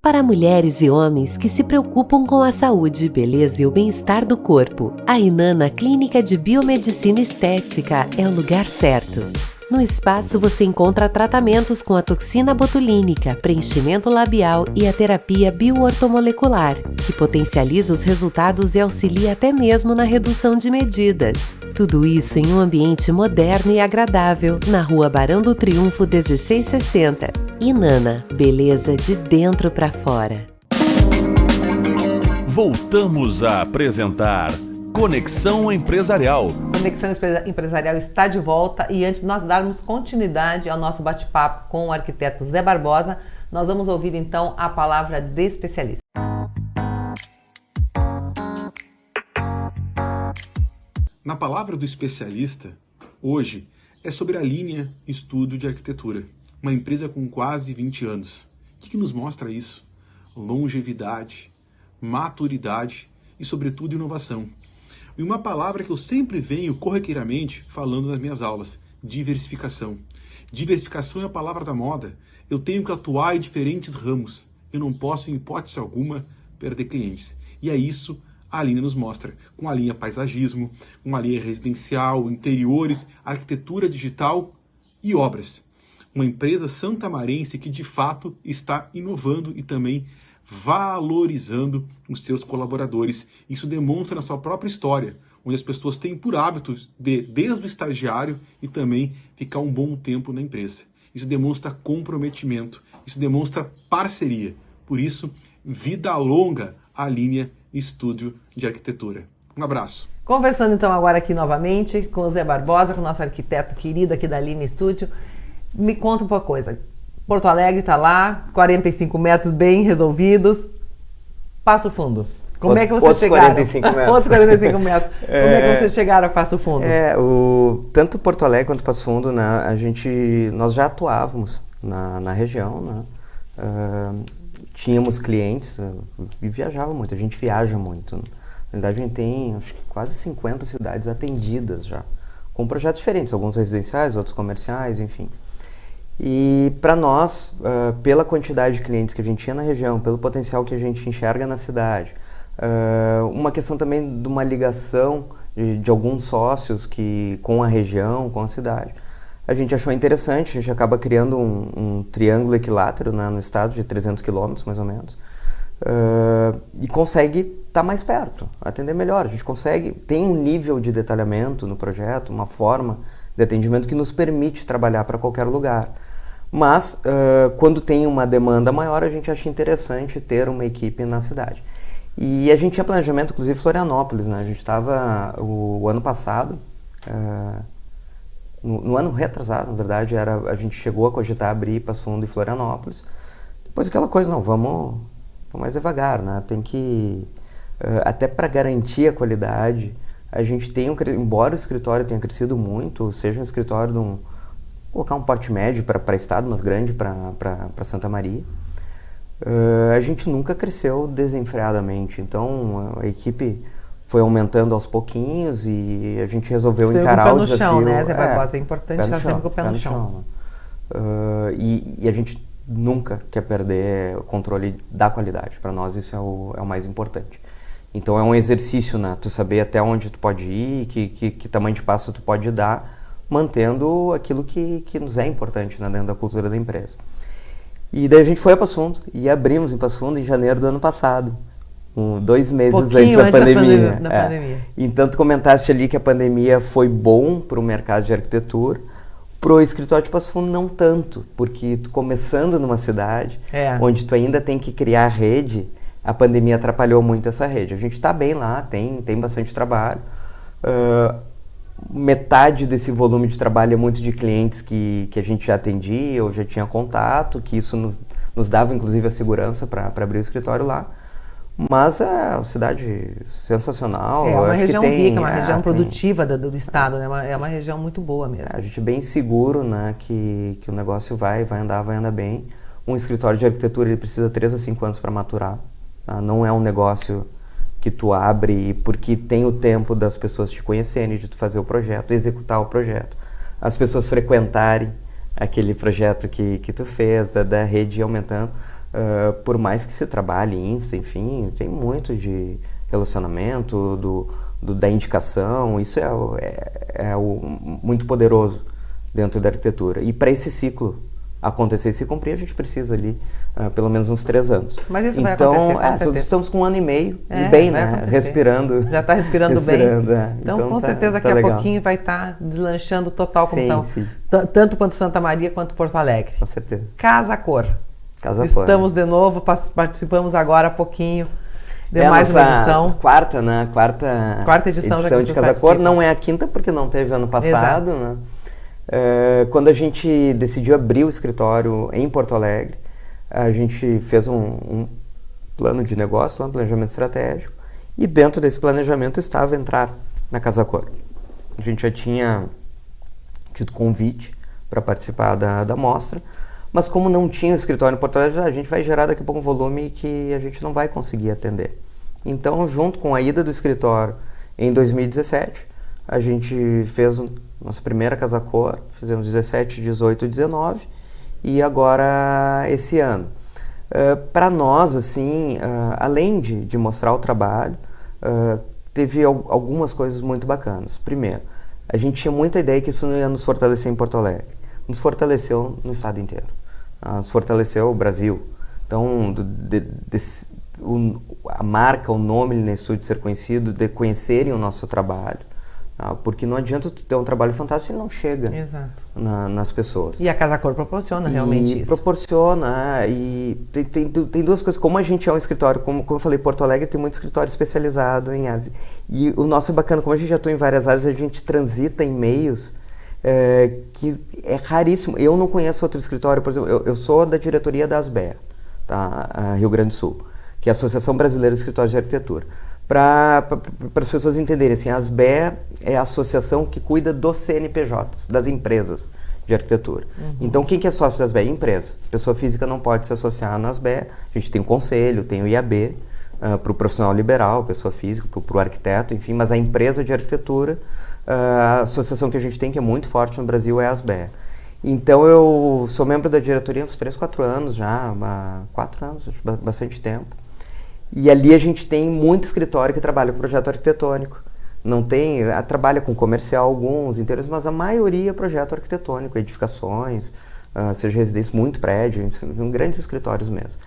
Para mulheres e homens que se preocupam com a saúde, beleza e o bem-estar do corpo, a Inana Clínica de Biomedicina Estética é o lugar certo. No espaço você encontra tratamentos com a toxina botulínica, preenchimento labial e a terapia bioortomolecular, que potencializa os resultados e auxilia até mesmo na redução de medidas. Tudo isso em um ambiente moderno e agradável, na Rua Barão do Triunfo 1660. Inana, beleza de dentro para fora. Voltamos a apresentar Conexão Empresarial. Conexão Empresarial está de volta e antes de nós darmos continuidade ao nosso bate-papo com o arquiteto Zé Barbosa, nós vamos ouvir então a palavra de especialista. Na palavra do especialista, hoje, é sobre a Linea Estúdio de Arquitetura, uma empresa com quase 20 anos. O que nos mostra isso? Longevidade, maturidade e, sobretudo, inovação. E uma palavra que eu sempre venho corriqueiramente falando nas minhas aulas, diversificação. Diversificação é a palavra da moda. Eu tenho que atuar em diferentes ramos. Eu não posso, em hipótese alguma, perder clientes. E é isso a Linea nos mostra, com a linha paisagismo, com a linha residencial, interiores, arquitetura digital e obras. Uma empresa santamarense que, de fato, está inovando e também valorizando os seus colaboradores. Isso demonstra na sua própria história, onde as pessoas têm por hábito desde o estagiário e também ficar um bom tempo na empresa. Isso demonstra comprometimento, isso demonstra parceria. Por isso, vida longa à Linea Estúdio de Arquitetura. Um abraço. Conversando então agora aqui novamente com o Zé Barbosa, com o nosso arquiteto querido aqui da Linea Estúdio. Me conta uma coisa. Porto Alegre está lá, 45 metros bem resolvidos. Passo Fundo. Como é que vocês chegaram? 45 metros. Outros 45 metros. Como é que vocês chegaram a Passo Fundo? Tanto Porto Alegre quanto Passo Fundo, né, nós já atuávamos na região, né? Tínhamos clientes e viajava muito, a gente viaja muito. Na realidade, a gente tem acho que quase 50 cidades atendidas já, com projetos diferentes, alguns residenciais, outros comerciais, enfim. E para nós, pela quantidade de clientes que a gente tinha na região, pelo potencial que a gente enxerga na cidade, uma questão também de uma ligação de alguns sócios com a região, com a cidade, a gente achou interessante. A gente acaba criando um triângulo equilátero, né, no estado de 300 quilômetros mais ou menos, e consegue estar mais perto, atender melhor. A gente tem um nível de detalhamento no projeto, uma forma de atendimento que nos permite trabalhar para qualquer lugar. Mas, quando tem uma demanda maior, a gente acha interessante ter uma equipe na cidade. E a gente tinha planejamento, inclusive, Florianópolis, né? A gente estava, o ano passado, no ano retrasado, na verdade, a gente chegou a cogitar abrir Passo Fundo e Florianópolis. Depois aquela coisa, não, vamos mais devagar, né? Tem que, até para garantir a qualidade, a gente tem, embora o escritório tenha crescido muito, seja um escritório colocar um porte médio para estado, mas grande para Santa Maria, a gente nunca cresceu desenfreadamente. Então a equipe foi aumentando aos pouquinhos e a gente resolveu encarar o desafio. Chão, né, Zé Barbosa? É importante estar sempre com o pé no chão. E a gente nunca quer perder o controle da qualidade. Para nós isso é o mais importante. Então é um exercício, né? Tu saber até onde tu pode ir, que tamanho de passo tu pode dar, mantendo aquilo que nos é importante, né, dentro da cultura da empresa. E daí a gente foi a Passo Fundo e abrimos em Passo Fundo em janeiro do ano passado, 2 meses antes da pandemia. Então tu comentaste ali que a pandemia foi bom para o mercado de arquitetura, para o escritório de Passo Fundo não tanto, porque tu começando numa cidade onde tu ainda tem que criar rede, a pandemia atrapalhou muito essa rede. A gente está bem lá, tem bastante trabalho. Metade desse volume de trabalho é muito de clientes que a gente já atendia ou já tinha contato, que isso nos dava inclusive a segurança para abrir o escritório lá. Mas é uma cidade sensacional. É uma região rica, uma região produtiva do estado, né? É uma região muito boa mesmo. A gente é bem seguro, né, que o negócio vai andar bem. Um escritório de arquitetura ele precisa 3 a 5 anos para maturar. Tá? Não é um negócio que tu abre porque tem o tempo das pessoas te conhecerem, de tu fazer o projeto, executar o projeto, as pessoas frequentarem aquele projeto que tu fez, da rede aumentando. Por mais que se trabalhe Insta, enfim, tem muito de relacionamento, da indicação, isso é muito poderoso dentro da arquitetura. E para esse ciclo acontecer e se cumprir, a gente precisa ali pelo menos uns 3 anos. Mas isso vai acontecer, com certeza. Estamos com 1 ano e meio, e bem, né? Acontecer. Respirando. Já está respirando bem. Então com certeza daqui a pouquinho vai estar deslanchando total, como tanto quanto Santa Maria quanto Porto Alegre. Com certeza. Casa Cor. Estamos de novo, participamos agora há pouquinho de mais uma edição. Quarta edição de Casa Cor. Não é a quinta porque não teve ano passado, né? Quando a gente decidiu abrir o escritório em Porto Alegre, a gente fez um plano de negócio, um planejamento estratégico, e dentro desse planejamento estava entrar na Casa Cor. A gente já tinha tido convite para participar da mostra, mas como não tinha o escritório em Porto Alegre, a gente vai gerar daqui a pouco um volume que a gente não vai conseguir atender. Então, junto com a ida do escritório em 2017, a gente fez nossa primeira Casa Cor, fizemos 17, 18, 19 e agora esse ano. Para nós, assim, além de mostrar o trabalho, teve algumas coisas muito bacanas. Primeiro, a gente tinha muita ideia que isso não ia nos fortalecer em Porto Alegre. Nos fortaleceu no estado inteiro. Nos fortaleceu o Brasil. Então, a marca, o nome Linea Estúdio ser conhecido, de conhecerem o nosso trabalho, Tá? Porque não adianta tu ter um trabalho fantástico se ele não chega nas pessoas. E a Casa Cor proporciona realmente isso. Proporciona. E tem duas coisas. Como a gente é um escritório, como eu falei, Porto Alegre tem muito escritório especializado em áreas. E o nosso é bacana, como a gente já atua em várias áreas, a gente transita em meios que é raríssimo. Eu não conheço outro escritório, por exemplo, eu sou da diretoria da ASBEA, tá? Rio Grande do Sul, que é a Associação Brasileira de Escritórios de Arquitetura. Para as pessoas entenderem, assim, a ASBEA é a associação que cuida dos CNPJs, das empresas de arquitetura. Então, quem que é sócio da ASBEA? Empresa. Pessoa física não pode se associar na ASBEA. A gente tem o conselho, tem o IAB, para o profissional liberal, pessoa física, para o arquiteto, enfim, mas a empresa de arquitetura, a associação que a gente tem, que é muito forte no Brasil, é a ASBEA. Então, eu sou membro da diretoria há uns 3, 4 anos já, 4 anos, acho bastante tempo. E ali a gente tem muito escritório que trabalha com projeto arquitetônico. Não tem, trabalha com comercial alguns, interiores, mas a maioria é projeto arquitetônico, edificações, seja residência, muito prédio, grandes escritórios mesmo.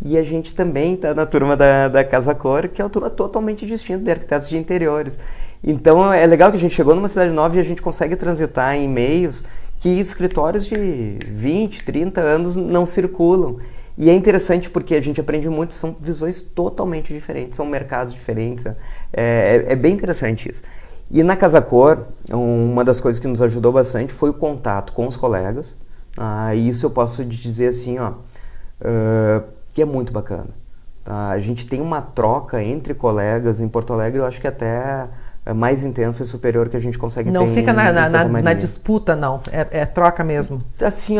E a gente também está na turma da Casa Cor, que é uma turma totalmente distinta de arquitetos de interiores. Então é legal que a gente chegou numa cidade nova e a gente consegue transitar em meios que escritórios de 20, 30 anos não circulam. E é interessante porque a gente aprende muito, são visões totalmente diferentes, são mercados diferentes, é bem interessante isso. E na Casa Cor, uma das coisas que nos ajudou bastante foi o contato com os colegas, e isso eu posso dizer assim, que é muito bacana. Tá? A gente tem uma troca entre colegas em Porto Alegre, eu acho que até mais intensa e superior que a gente consegue ter. Não fica na disputa, não, é troca mesmo. Assim,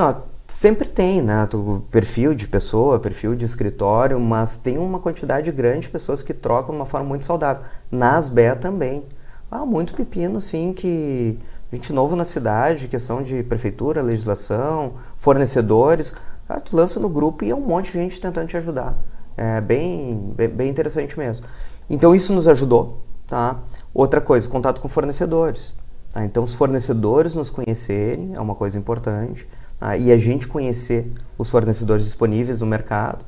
sempre tem, né, o perfil de pessoa, perfil de escritório, mas tem uma quantidade grande de pessoas que trocam de uma forma muito saudável. Na ASBEA também. Muito pepino, sim, que gente novo na cidade, questão de prefeitura, legislação, fornecedores, tu lança no grupo e é um monte de gente tentando te ajudar. É bem interessante mesmo. Então isso nos ajudou, tá? Outra coisa, contato com fornecedores. Tá? Então os fornecedores nos conhecerem é uma coisa importante. E a gente conhecer os fornecedores disponíveis no mercado.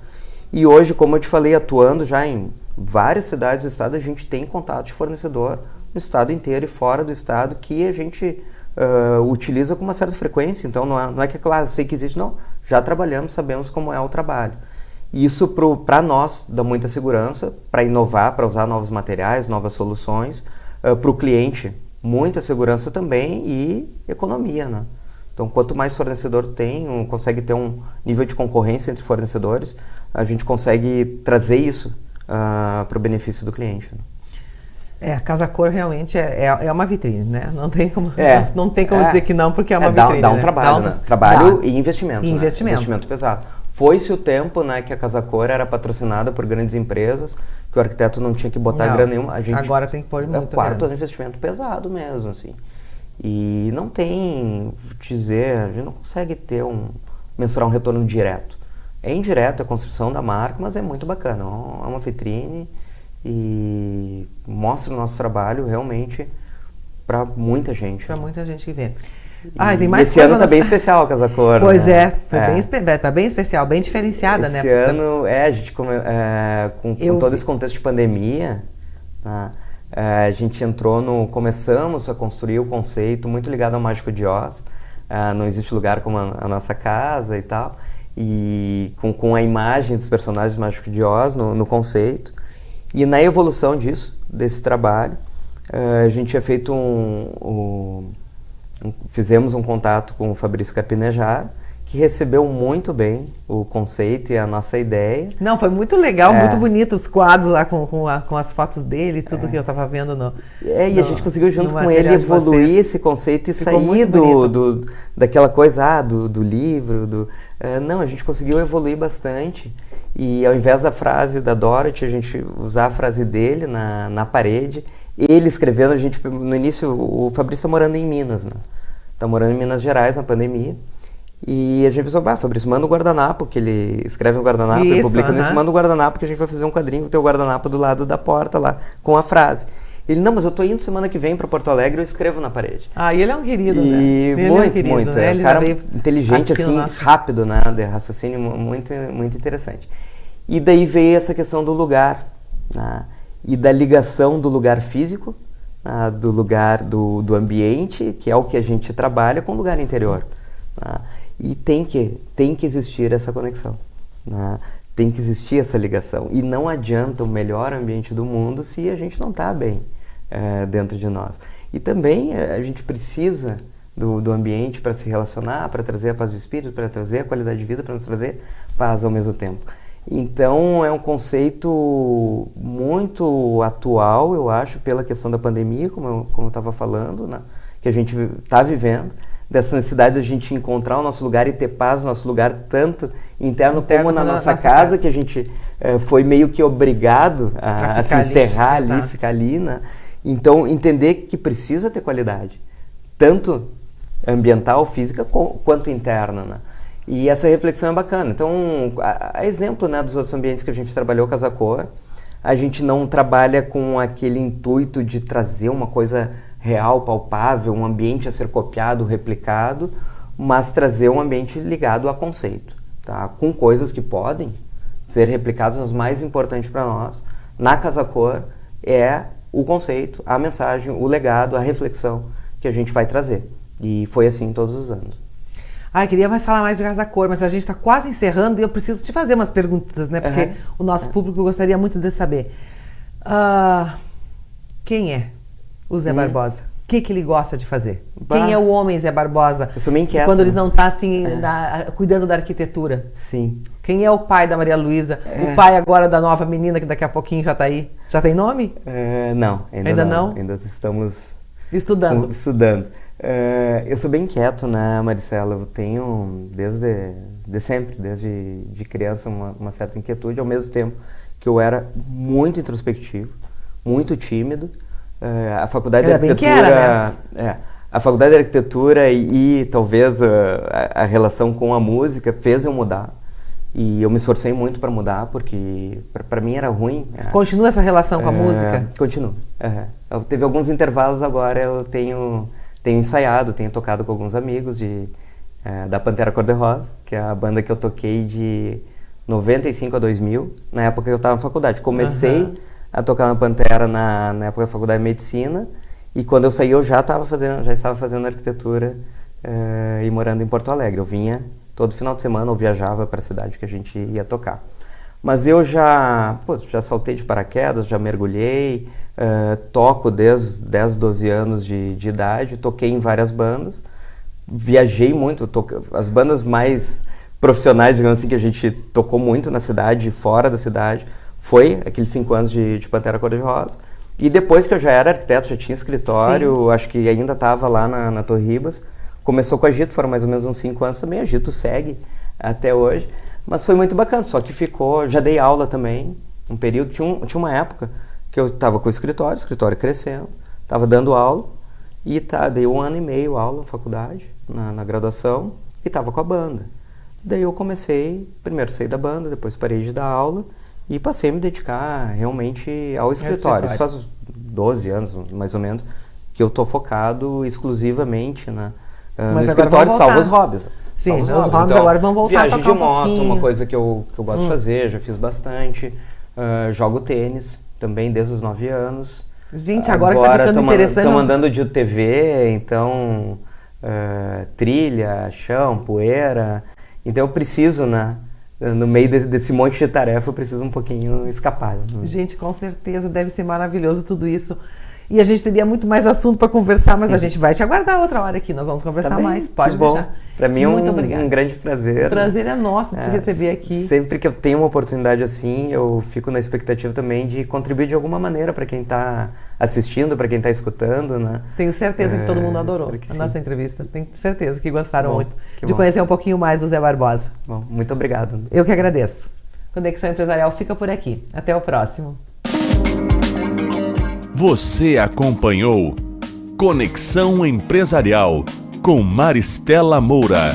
E hoje, como eu te falei, atuando já em várias cidades do estado, a gente tem contato de fornecedor no estado inteiro e fora do estado que a gente utiliza com uma certa frequência. Então não é que, claro, eu sei que existe, não. Já trabalhamos, sabemos como é o trabalho. E isso para nós dá muita segurança, para inovar, para usar novos materiais, novas soluções. Para o cliente, muita segurança também e economia, né? Então, quanto mais fornecedor tem, consegue ter um nível de concorrência entre fornecedores, a gente consegue trazer isso para o benefício do cliente. Né? A Casa Cor realmente é uma vitrine, né? Não tem como dizer que não, porque é uma vitrine. Dá um trabalho, né? Trabalho e investimento. E investimento pesado. Foi-se o tempo, né, que a Casa Cor era patrocinada por grandes empresas, que o arquiteto não tinha que botar grana nenhuma. Agora tem que pôr muito grana. É um investimento pesado mesmo, assim. E não tem, dizer, a gente não consegue mensurar um retorno direto. É indireto a construção da marca, mas é muito bacana. É uma vitrine e mostra o nosso trabalho realmente para muita gente. Para muita gente que vê. Tem mais esse ano está bem especial a Casa Cor. Pois né? Tá bem especial, bem diferenciada, esse ano, a gente com todo esse contexto de pandemia, tá? A gente começamos a construir o conceito muito ligado ao Mágico de Oz. Não existe lugar como a nossa casa e tal. E com a imagem dos personagens do Mágico de Oz no conceito. E na evolução desse trabalho, a gente tinha feito fizemos um contato com o Fabrício Carpinejar, que recebeu muito bem o conceito e a nossa ideia. Não, foi muito legal, muito bonito os quadros lá com as fotos dele, tudo que eu estava vendo e a gente conseguiu junto com ele evoluir esse conceito e sair daquela coisa, do livro, não, a gente conseguiu evoluir bastante e ao invés da frase da Dorothy, a gente usar a frase dele na parede, ele escrevendo, no início, o Fabrício está morando em Minas, né? Está morando em Minas Gerais na pandemia. E a gente pensou, Fabrício, manda o guardanapo, que ele escreve no guardanapo, ele publica nisso, manda o guardanapo que a gente vai fazer um quadrinho com o teu guardanapo do lado da porta lá, com a frase. Ele, não, mas eu tô indo semana que vem para Porto Alegre, eu escrevo na parede. E ele é um querido, né? Ele muito. É um cara inteligente, assim, rápido, né? De raciocínio, muito, muito interessante. E daí veio essa questão do lugar, né? E da ligação do lugar físico, do lugar, do ambiente, que é o que a gente trabalha, com o lugar interior. E tem que existir essa conexão. Tem que existir essa ligação. E não adianta o melhor ambiente do mundo se a gente não está bem dentro de nós. E também a gente precisa do ambiente para se relacionar, para trazer a paz do espírito, para trazer a qualidade de vida, para nos trazer paz ao mesmo tempo. Então é um conceito muito atual, eu acho, pela questão da pandemia, como eu estava falando, né? Que a gente está vivendo, dessa necessidade de a gente encontrar o nosso lugar e ter paz no nosso lugar, tanto interno como na nossa casa, que a gente foi meio que obrigado a se encerrar ali, ficar ali, né? Então, entender que precisa ter qualidade, tanto ambiental, física, quanto interna, né? E essa reflexão é bacana. Então, a exemplo, né, dos outros ambientes que a gente trabalhou, Casa Cor, a gente não trabalha com aquele intuito de trazer uma coisa real, palpável, um ambiente a ser copiado, replicado, mas trazer um ambiente ligado a conceito, tá? Com coisas que podem ser replicadas, mas mais importante para nós, na Casa Cor, é o conceito, a mensagem, o legado, a reflexão que a gente vai trazer. E foi assim todos os anos. Queria mais falar mais de Casa Cor, mas a gente está quase encerrando e eu preciso te fazer umas perguntas, né? Porque o nosso público gostaria muito de saber. Quem é o Zé Barbosa? O que ele gosta de fazer? Quem é o homem Zé Barbosa? Eu sou meio inquieto. Quando eles não estão assim, cuidando da arquitetura. Sim. Quem é o pai da Maria Luísa? O pai agora da nova menina que daqui a pouquinho já está aí? Já tem nome? Não, ainda não. Ainda estamos estudando. Eu sou bem inquieto, né, Maricela? Eu tenho desde sempre, desde de criança, uma certa inquietude, ao mesmo tempo que eu era muito introspectivo, muito tímido. A faculdade de arquitetura, a faculdade de arquitetura e talvez a relação com a música fez eu mudar. E eu me esforcei muito para mudar, porque para mim era ruim. Continua essa relação com a música? Continua. Teve alguns intervalos agora, eu tenho ensaiado, tenho tocado com alguns amigos da Pantera Cor-de-Rosa, que é a banda que eu toquei de 95 a 2000, na época que eu estava na faculdade. Comecei a tocar na Pantera na época da faculdade de medicina, e quando eu saí eu já estava fazendo arquitetura e morando em Porto Alegre. Eu vinha todo final de semana, ou viajava para a cidade que a gente ia tocar. Mas eu já saltei de paraquedas, já mergulhei, toco desde 10, 12 anos de idade, toquei em várias bandas, viajei muito, as bandas mais profissionais, digamos assim, que a gente tocou muito na cidade, fora da cidade, foi aqueles 5 anos de Pantera Cor-de-Rosa. E depois que eu já era arquiteto, já tinha escritório, acho que ainda estava lá na Torre Ribas, começou com a Agito, foram mais ou menos uns 5 anos também, a Agito segue até hoje. Mas foi muito bacana, só que já dei aula também, um período, tinha uma época que eu estava com o escritório crescendo, estava dando aula, e dei 1 ano e meio aula na faculdade, na graduação, e estava com a banda. Daí eu comecei, primeiro saí da banda, depois parei de dar aula, e passei a me dedicar realmente ao escritório. Isso faz 12 anos, mais ou menos, que eu estou focado exclusivamente no escritório, salvo os hobbies. Sim, os hobbies então, agora vão voltar viagem de moto, uma coisa que eu gosto de fazer, já fiz bastante. Jogo tênis, também desde os 9 anos. Gente, agora que tá ficando interessante... Estamos andando de UTV, então trilha, chão, poeira. Então eu preciso, no meio desse monte de tarefa, eu preciso um pouquinho escapar. Gente, com certeza, deve ser maravilhoso tudo isso. E a gente teria muito mais assunto para conversar, mas a gente vai te aguardar outra hora aqui. Nós vamos conversar mais. Pode deixar. Para mim é um grande prazer. O prazer é nosso de te receber aqui. Sempre que eu tenho uma oportunidade assim, eu fico na expectativa também de contribuir de alguma maneira para quem está assistindo, para quem está escutando, né? Tenho certeza que todo mundo adorou a nossa entrevista. Tenho certeza que gostaram muito de conhecer um pouquinho mais do Zé Barbosa. Bom, muito obrigado. Eu que agradeço. Conexão Empresarial fica por aqui. Até o próximo. Você acompanhou Conexão Empresarial com Maristela Moura.